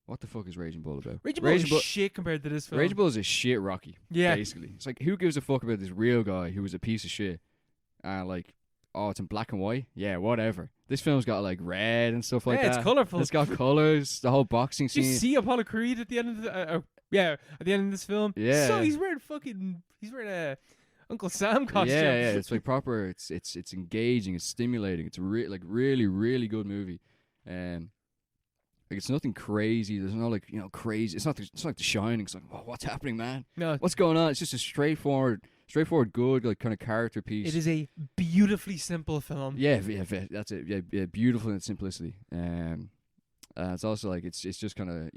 What the fuck is Raging Bull about? Raging Bull is shit compared to this film. Raging Bull is a shit Rocky. Yeah. Basically. It's like, who gives a fuck about this real guy who was a piece of shit? Like, oh, it's in black and white? Yeah, whatever. This film's got like red and stuff like that. Yeah, it's colourful. It's got colours. The whole boxing Did scene. you see Apollo Creed at the end of the at the end of this film? Yeah. So he's wearing a Uncle Sam costume. Yeah. It's like proper. It's engaging. It's stimulating. It's really good movie. Like, it's nothing crazy. There's no crazy. It's not like The Shining. It's like, what's happening, man? No. What's going on? It's just a straightforward, good like kind of character piece. It is a beautifully simple film. Yeah, that's it. Yeah, beautiful in its simplicity. It's also like it's just kind of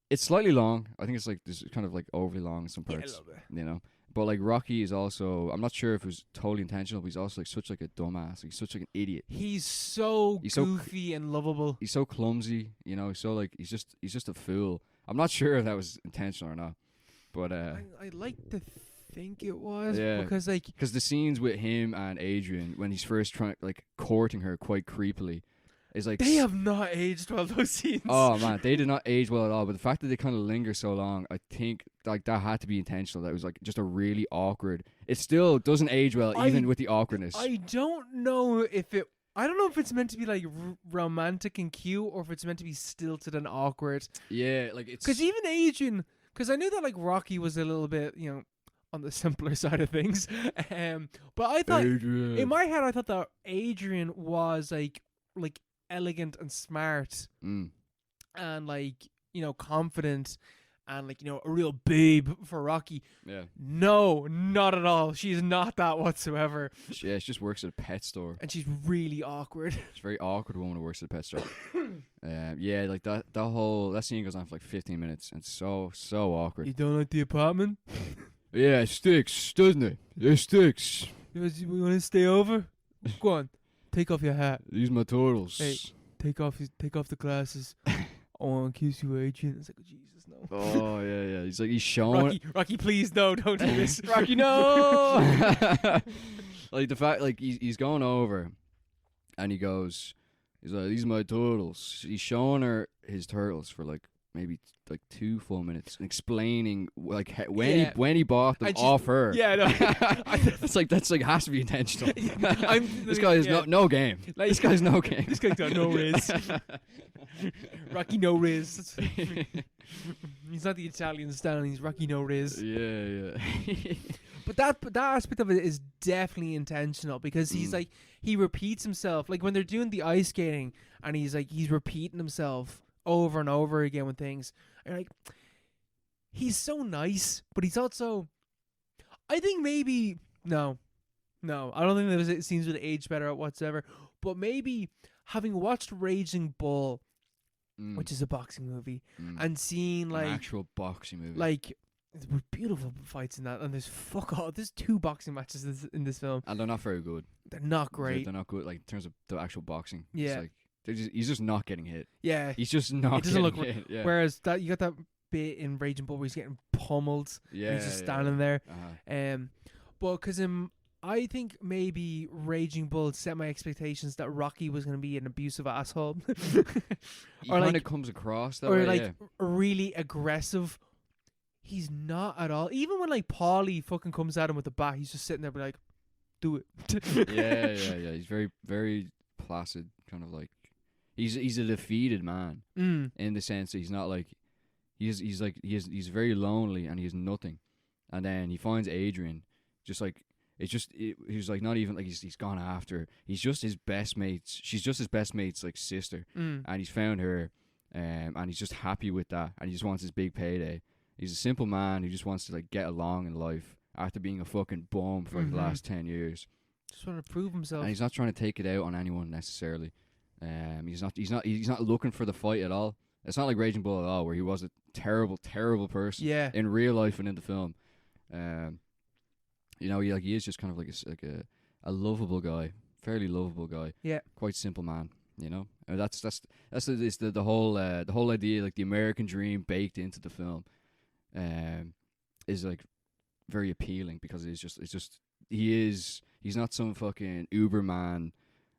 it's slightly long. I think it's like this kind of like overly long in some parts. Yeah, a little bit. But like Rocky is also, I'm not sure if it was totally intentional, but he's also like such like a dumbass. He's such like an idiot. He's so goofy and lovable. He's so clumsy, so like he's just a fool. I'm not sure if that was intentional or not. But I like to think it was, yeah, because the scenes with him and Adrian when he's first courting her quite creepily. Is like they have not aged well, those scenes. Oh man, they did not age well at all. But the fact that they kind of linger so long, I think like that had to be intentional. That was like just a really awkward. It still doesn't age well, even with the awkwardness. I don't know if it's meant to be like romantic and cute, or if it's meant to be stilted and awkward. Yeah, like it's because even Adrian, because I knew that like Rocky was a little bit on the simpler side of things. But I thought in my head, I thought that Adrian was like elegant and smart, and like confident, and like a real babe for Rocky. Yeah. No, not at all. She's not that whatsoever. Yeah, she just works at a pet store, and she's really awkward. She's a very awkward woman who works at a pet store. Yeah, like that scene goes on for like 15 minutes, and so awkward. You don't like the apartment? Yeah, it sticks, doesn't it? It sticks. You want to stay over? Go on, take off your hat. These my turtles. Hey. Take off the glasses. I want to kiss you, Adrian. It's like, oh, Jesus, no. Oh yeah. He's showing. Rocky, please, no, don't do this. Rocky, no. Like the fact, like he's going over, and he's like, these are my turtles. He's showing her his turtles for like maybe like 2 full minutes, explaining like when he bought them off her. Yeah, no. that's like has to be intentional. This guy is no game. Like, this guy's no game. This guy's got no riz. Rocky no riz. He's not the Italian style. He's Rocky no riz. Yeah. But that aspect of it is definitely intentional because he's like he repeats himself. Like when they're doing the ice skating and he's repeating himself over and over again with things. And like he's so nice, but he's also I think maybe no. I don't think those scenes would age better whatsoever. But maybe having watched Raging Bull, which is a boxing movie, and seeing like an actual boxing movie. Like there's beautiful fights in that, and there's 2 boxing matches in this film, and they're not very good. They're not great. They're not good, like in terms of the actual boxing. Yeah, it's like he's just not getting hit. Yeah, he's just not. It doesn't look hit. Yeah. Whereas that you got that bit in Raging Bull where he's getting pummeled. Yeah, and he's just standing there. Uh-huh. But because I think maybe Raging Bull set my expectations that Rocky was going to be an abusive asshole, he kind of comes across that or way, like really aggressive. He's not at all. Even when like Paulie fucking comes at him with the bat, he's just sitting there, be like, "Do it." yeah. He's very, very placid, kind of like he's a defeated man in the sense that he's not like he's he's very lonely and he has nothing, and then he finds Adrian, just like he's like not even like he's gone after. He's just his best mate's. She's just his best mate's like sister, and he's found her, and he's just happy with that, and he just wants his big payday. He's a simple man who just wants to like get along in life after being a fucking bum for like the last 10 years. Just want to prove himself. And he's not trying to take it out on anyone necessarily. He's not looking for the fight at all. It's not like Raging Bull at all, where he was a terrible person. Yeah. In real life and in the film. He is just kind of like a lovable guy, fairly lovable guy. Yeah. Quite simple man. You know, and that's the whole idea, like the American dream baked into the film. Is like very appealing because he's not some fucking Uberman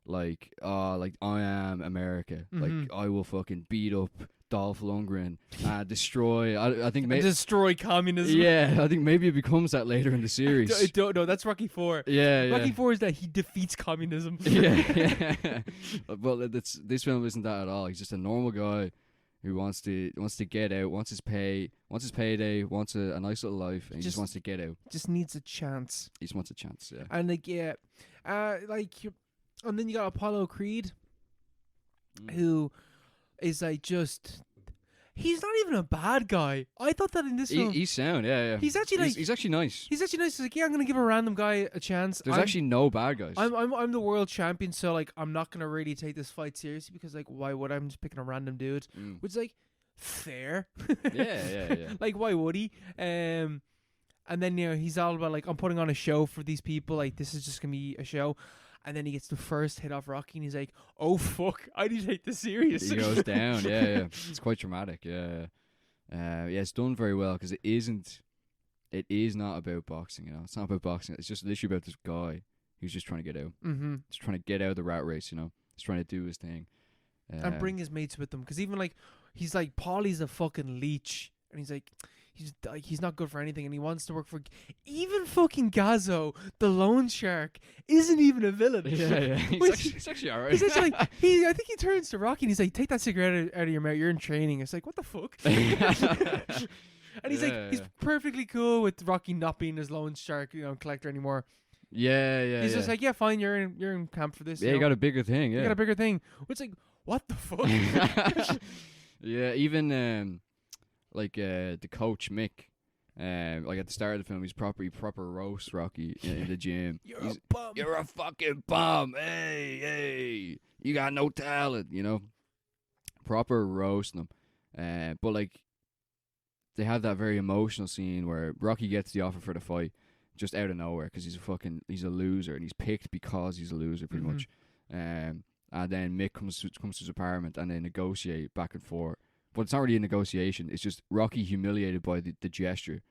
like I am America, like I will fucking beat up Dolph Lundgren, destroy. I think destroy communism. Yeah, I think maybe it becomes that later in the series. I don't know. That's Rocky 4. Yeah, Rocky 4 is that he defeats communism. yeah. But this film isn't that at all. He's just a normal guy who wants to get out, wants his payday, wants a nice little life, and he just wants to get out. Just needs a chance. He just wants a chance, yeah. And and then you got Apollo Creed, who is like he's not even a bad guy. I thought that in this film he's sound, yeah. He's actually he's actually nice. He's actually nice. He's like, yeah, I'm gonna give a random guy a chance. There's actually no bad guys. I'm the world champion, so like I'm not gonna really take this fight seriously because like why would I'm just picking a random dude? Which is like fair. yeah. Like why would he? And then he's all about like I'm putting on a show for these people. Like this is just gonna be a show. And then he gets the first hit off Rocky, and he's like, "Oh fuck, I need to take this serious." He goes down, yeah. It's quite dramatic, yeah. It's done very well because it is not about boxing, It's not about boxing. It's just literally about this guy who's just trying to get out. Just trying to get out of the rat race, He's trying to do his thing. And bring his mates with him, because even like he's like Paulie's a fucking leech, and he's like. He's not good for anything, and he wants to work for even fucking Gazzo, the loan shark, isn't even a villain. Yeah. He's actually alright. He's actually like I think he turns to Rocky and he's like, "Take that cigarette out of your mouth. You're in training." It's like, what the fuck? And he's like, he's perfectly cool with Rocky not being his loan shark, collector anymore. Yeah. He's just like, yeah, fine. You're in camp for this. Yeah, you got a bigger thing. Yeah, you got a bigger thing. It's like, what the fuck? Yeah, even the coach Mick, like at the start of the film, he's proper roast Rocky in the gym. You're a bum. You're a fucking bum. Hey, you got no talent. Proper roasting him. But like, they have that very emotional scene where Rocky gets the offer for the fight. just out of nowhere because he's a loser and he's picked because he's a loser pretty much. And then Mick comes to his apartment and they negotiate back and forth. But it's not really a negotiation. It's just Rocky humiliated by the gesture.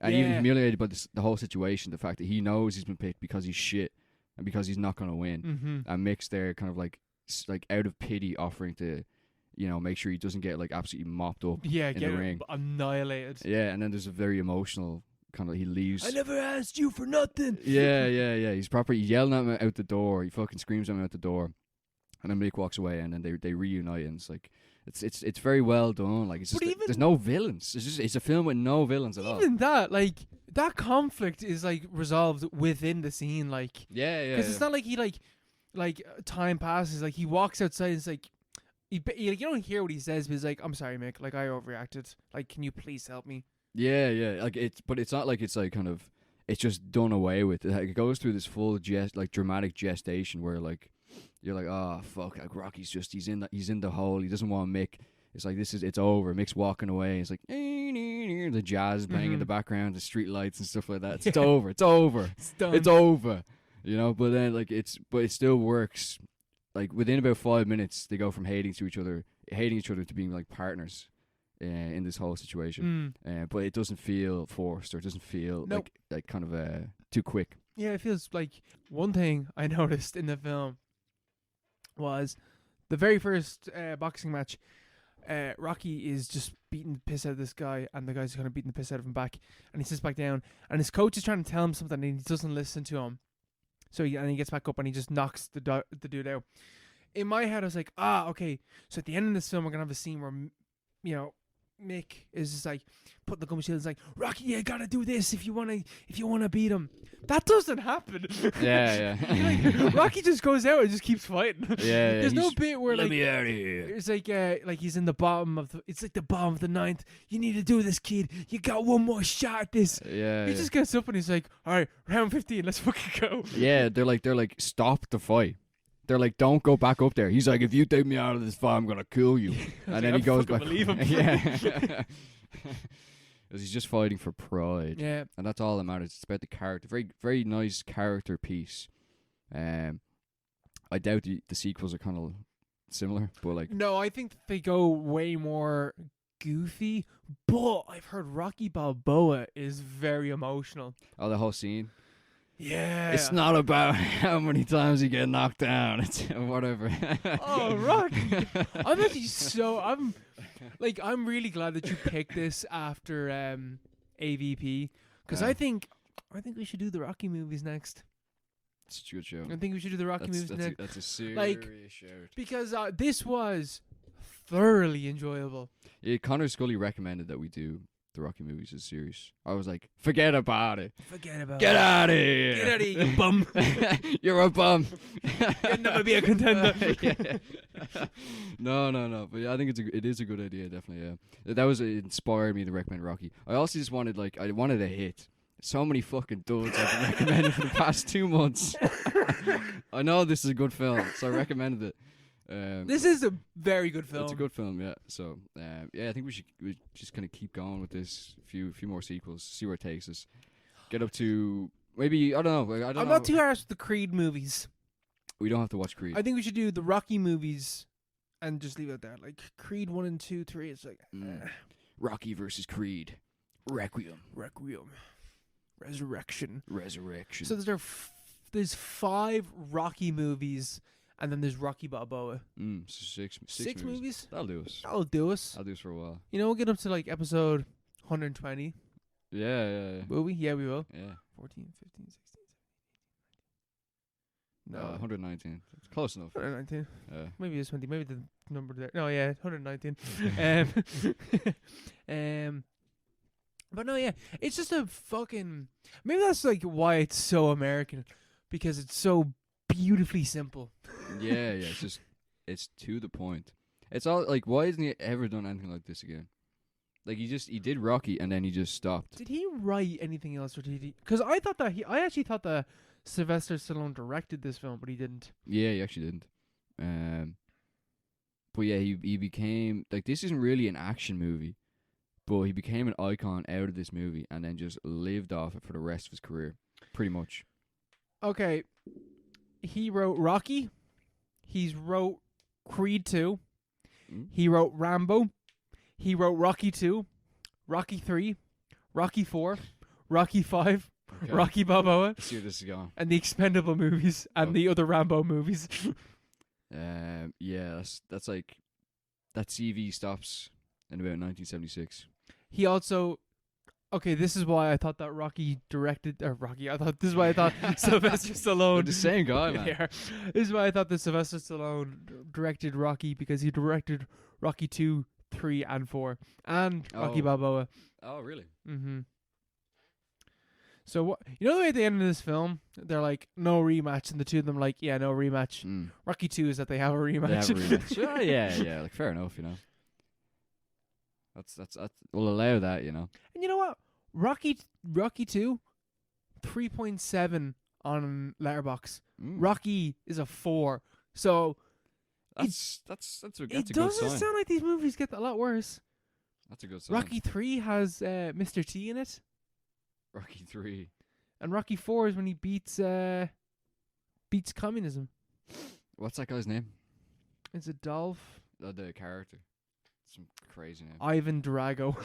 And even humiliated by the whole situation, the fact that he knows he's been picked because he's shit and because he's not going to win. And Mick's there kind of like out of pity offering to, make sure he doesn't get like absolutely mopped up in the ring. Annihilated. Yeah, and then there's a very emotional kind of, he leaves. I never asked you for nothing. Yeah. He's properly yelling at him out the door. He fucking screams at him out the door. And then Mick walks away and then they reunite and it's like, it's very well done. Like, it's just there's no villains. It's a film with no villains at all. Even that, like, that conflict is like resolved within the scene. Like, because it's not like he like time passes. Like, he walks outside. And it's like you don't hear what he says, but he's like, "I'm sorry, Mick. Like, I overreacted. Like, can you please help me?" Yeah. Like but it's not like it's like kind of it's just done away with. Like, it goes through this full dramatic gestation where like. You're like, oh fuck, like Rocky's just he's in the hole. He doesn't want Mick. It's like it's over. Mick's walking away. It's like the jazz playing in the background, the street lights and stuff like that. It's over. It's over. It's done. It's over. But then like it still works. Like within about 5 minutes, they go from hating each other to being like partners in this whole situation. But it doesn't feel forced or it doesn't feel like kind of too quick. Yeah, it feels like one thing I noticed in the film was the very first boxing match. Rocky is just beating the piss out of this guy, and the guy's kind of beating the piss out of him back, and he sits back down, and his coach is trying to tell him something, and he doesn't listen to him. So he gets back up, and he just knocks the dude out. In my head, I was like, okay. So at the end of this film, we're gonna have a scene where, Mick is just like putting the gum shield. It's like, Rocky, you gotta do this if you wanna beat him. That doesn't happen. Yeah. Like, Rocky just goes out and just keeps fighting. Yeah. There's no bit where let me out of here. It's like he's in the bottom of the bottom of the ninth. You need to do this, kid. You got one more shot at this. Yeah. He just gets up and he's like, all right, round 15, let's fucking go. Yeah, they're like, stop the fight. They're like, don't go back up there. He's like, if you take me out of this fight, I'm gonna kill you. And then he goes back. Believe him. Yeah. Because he's just fighting for pride. Yeah. And that's all that matters. It's about the character. Very, very nice character piece. I doubt the sequels are kind of similar, but like. No, I think they go way more goofy. But I've heard Rocky Balboa is very emotional. Oh, the whole scene. Yeah. It's not about how many times you get knocked down. It's whatever. Oh, Rocky. I'm really glad that you picked this after AVP, because I think we should do the Rocky movies next. It's a good show. I think we should do the Rocky movies next. That's a serious shout. Because this was thoroughly enjoyable. Yeah, Connor Scully recommended that we do the Rocky movies as a series. I was like, forget about it. Get out of here. Get out of here, you bum. You're a bum. You'll never be a contender. No. But yeah, I think it is a good idea, definitely, yeah. That was inspired me to recommend Rocky. I also just wanted a hit. So many fucking duds I've been recommending for the past 2 months. I know this is a good film, so I recommended it. This is a very good film. It's a good film, yeah. So, I think we just kind of keep going with this. Few more sequels, see where it takes us. Get up to maybe I don't know. I'm not too harsh with the Creed movies. We don't have to watch Creed. I think we should do the Rocky movies and just leave it there. Like Creed 1 and 2, 3. It's like Rocky versus Creed, Requiem, Resurrection. So there's 5 Rocky movies. And then there's Rocky Balboa. So six movies? That'll do us. That'll do us. I'll do us for a while. We'll get up to like episode 120. Yeah. Will we? Yeah, we will. Yeah. 14, 15, 16, 17. No. 119. It's close enough. 119. Maybe it's 20. Maybe the number there. No, yeah, 119. But no, yeah. It's just a fucking... Maybe that's like why it's so American. Because it's so beautifully simple. Yeah, it's to the point. It's all like, why hasn't he ever done anything like this again? Like he did Rocky and then he just stopped. Did he write anything else, or did he? Because I actually thought that Sylvester Stallone directed this film, but he didn't. Yeah, he actually didn't. But yeah, he became like, this isn't really an action movie, but he became an icon out of this movie and then just lived off it for the rest of his career. pretty much. Okay, he wrote Rocky. He's wrote Creed 2. Mm. He wrote Rambo. He wrote Rocky 2, Rocky 3, Rocky 4, Rocky 5, Okay. Rocky Balboa, Let's see where this is going. and the Expendable movies and Oh. the other Rambo movies. Yeah, that's like that CV stops in about 1976. He also, okay, this is why I thought that Rocky directed, or Rocky, this is why I thought Sylvester They're Stallone. the same guy, man. Yeah. This is why I thought that Sylvester Stallone directed Rocky, because he directed Rocky 2, 3, and 4, and Rocky Oh. Balboa. Oh, really? Mm-hmm. So what? You know the way at the end of this film, they're like, no rematch, and the two of them are like, yeah, no rematch. Mm. Rocky 2 is that they have a rematch. They have a rematch. Yeah. Like, fair enough, you know. That's we'll allow that, you know. And you know what? Rocky 2, 3.7 on Letterboxd. Mm. Rocky is a 4. So That's a it good doesn't sign. sound like these movies get a lot worse. That's a good sign. Rocky 3 has Mr. T in it, Rocky 3. and Rocky 4 is when he beats communism. What's that guy's name? It's Adolf The character. Some crazy name. Ivan Drago.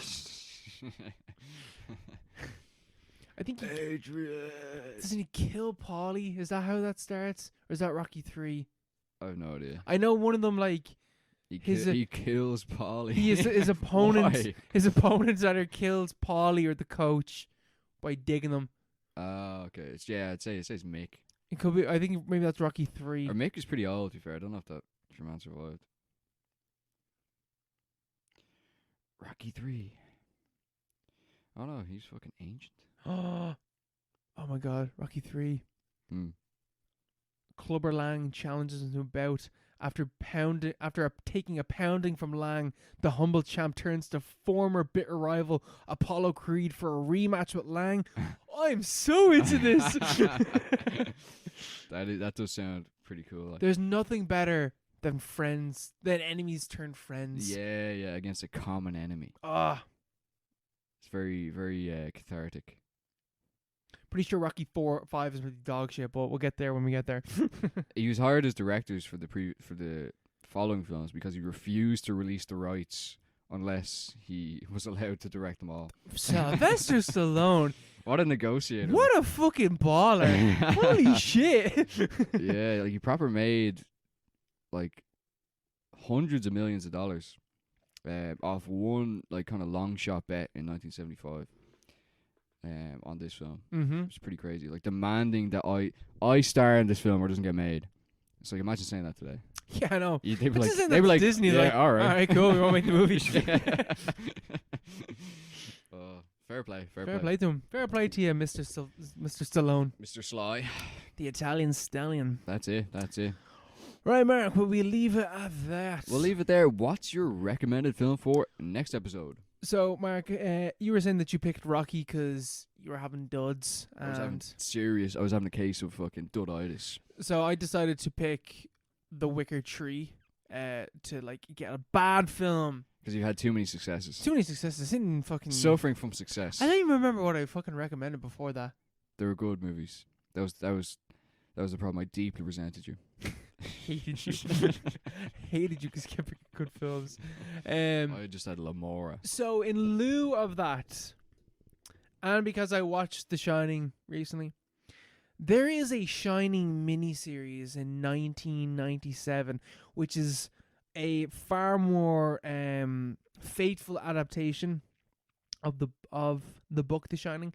I think Adrian. doesn't he kill Paulie? Is that how that starts, or is that Rocky 3? I have no idea. I know one of them, like He kills Paulie. he is his opponent. Why? His opponent either kills Paulie or the coach by digging them. Okay. I'd say it's Mick. It could be. I think maybe that's Rocky 3. Or Mick is pretty old, to be fair. I don't know if that man survived. Rocky 3. Oh no, he's fucking ancient. Oh my God, Rocky 3. Hmm. Clubber Lang challenges him to a bout. After taking a pounding from Lang, the humble champ turns to former bitter rival Apollo Creed for a rematch with Lang. I'm so into this. That does sound pretty cool. Like. There's nothing better than enemies turn friends. Yeah, against a common enemy. Ah, It's very, very cathartic. pretty sure Rocky 5 is really dog shit, but we'll get there when we get there. He was hired as directors for the following films because he refused to release the rights unless he was allowed to direct them all. Sylvester Stallone, What a negotiator! what a fucking baller! Holy shit! Yeah, like he proper made like hundreds of millions of dollars off one like kind of long shot bet in 1975 on this film. Mm-hmm. It's pretty crazy. Like demanding that I star in this film or it doesn't get made. So like, imagine saying that today. Yeah, I know. They'd be But like, just saying they'd be that's like Disney. yeah, Like, all right. all right, cool. We won't make the movie. Fair play. Fair play to him. Fair play to you, Mr. Stallone, Mr. Sly. the Italian stallion. That's it. Right, Mark. Will we leave it at that? We'll leave it there. What's your recommended film for next episode? So, Mark, you were saying that you picked Rocky because you were having duds, I was having and I was having a case of fucking duditis. so I decided to pick The Wicker Tree to like get a bad film. Because you had too many successes. Too many successes. Didn't fucking. Suffering from success. I don't even remember what I fucking recommended before that. They were good movies. That was the problem. I deeply resented you. Hated you. Hated you because you kept picking good films. I just had Lamora. So in lieu of that, and because I watched The Shining recently, there is a Shining miniseries in 1997, which is a far more faithful adaptation of the book The Shining.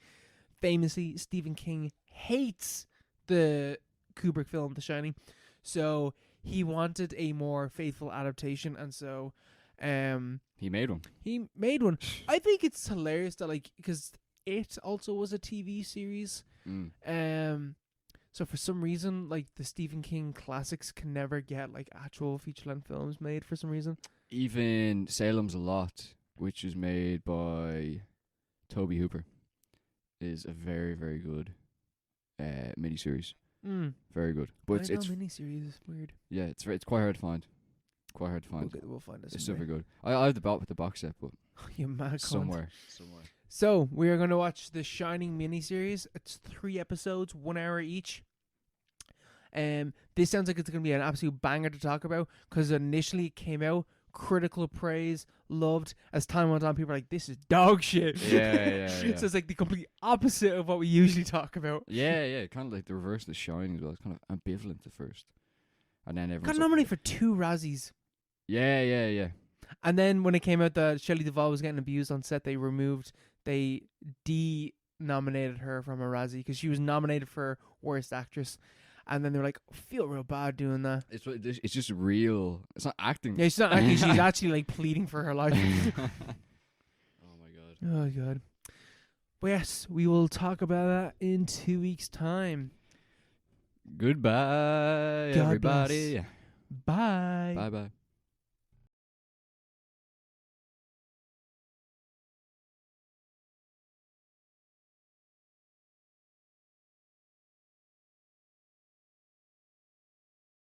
Famously, Stephen King hates the Kubrick film The Shining, so he wanted a more faithful adaptation, and so He made one. he made one. I think it's hilarious that, like, because it also was a TV series. So for some reason, like, the Stephen King classics can never get like actual feature-length films made for some reason. Even Salem's a Lot, which is made by Toby Hooper, is a very, very good miniseries. Very good. But But it's miniseries is weird. yeah, it's quite hard to find. quite hard to find. We'll find it. It's super good. I have the box set, but You mad cunt. somewhere. So we are going to watch the Shining miniseries. It's 3 episodes, 1 hour each. This sounds like it's going to be an absolute banger to talk about because initially it came out, critical praise, loved. As time went on, people were like, "This is dog shit." Yeah. So it's like the complete opposite of what we usually talk about. Yeah. Kind of like the reverse of The Shining as well. It's kind of ambivalent at first, and then everyone's Got nominated for 2 Razzies. Yeah. And then when it came out that Shelley Duvall was getting abused on set, they de-nominated her from a Razzie because she was nominated for Worst Actress. And then they were like, feel real bad doing that. It's just real. It's not acting. Yeah, she's not acting. She's actually like pleading for her life. Oh my god. Oh god. But yes, we will talk about that in 2 weeks' time. Goodbye, God everybody. bless. Bye. Bye.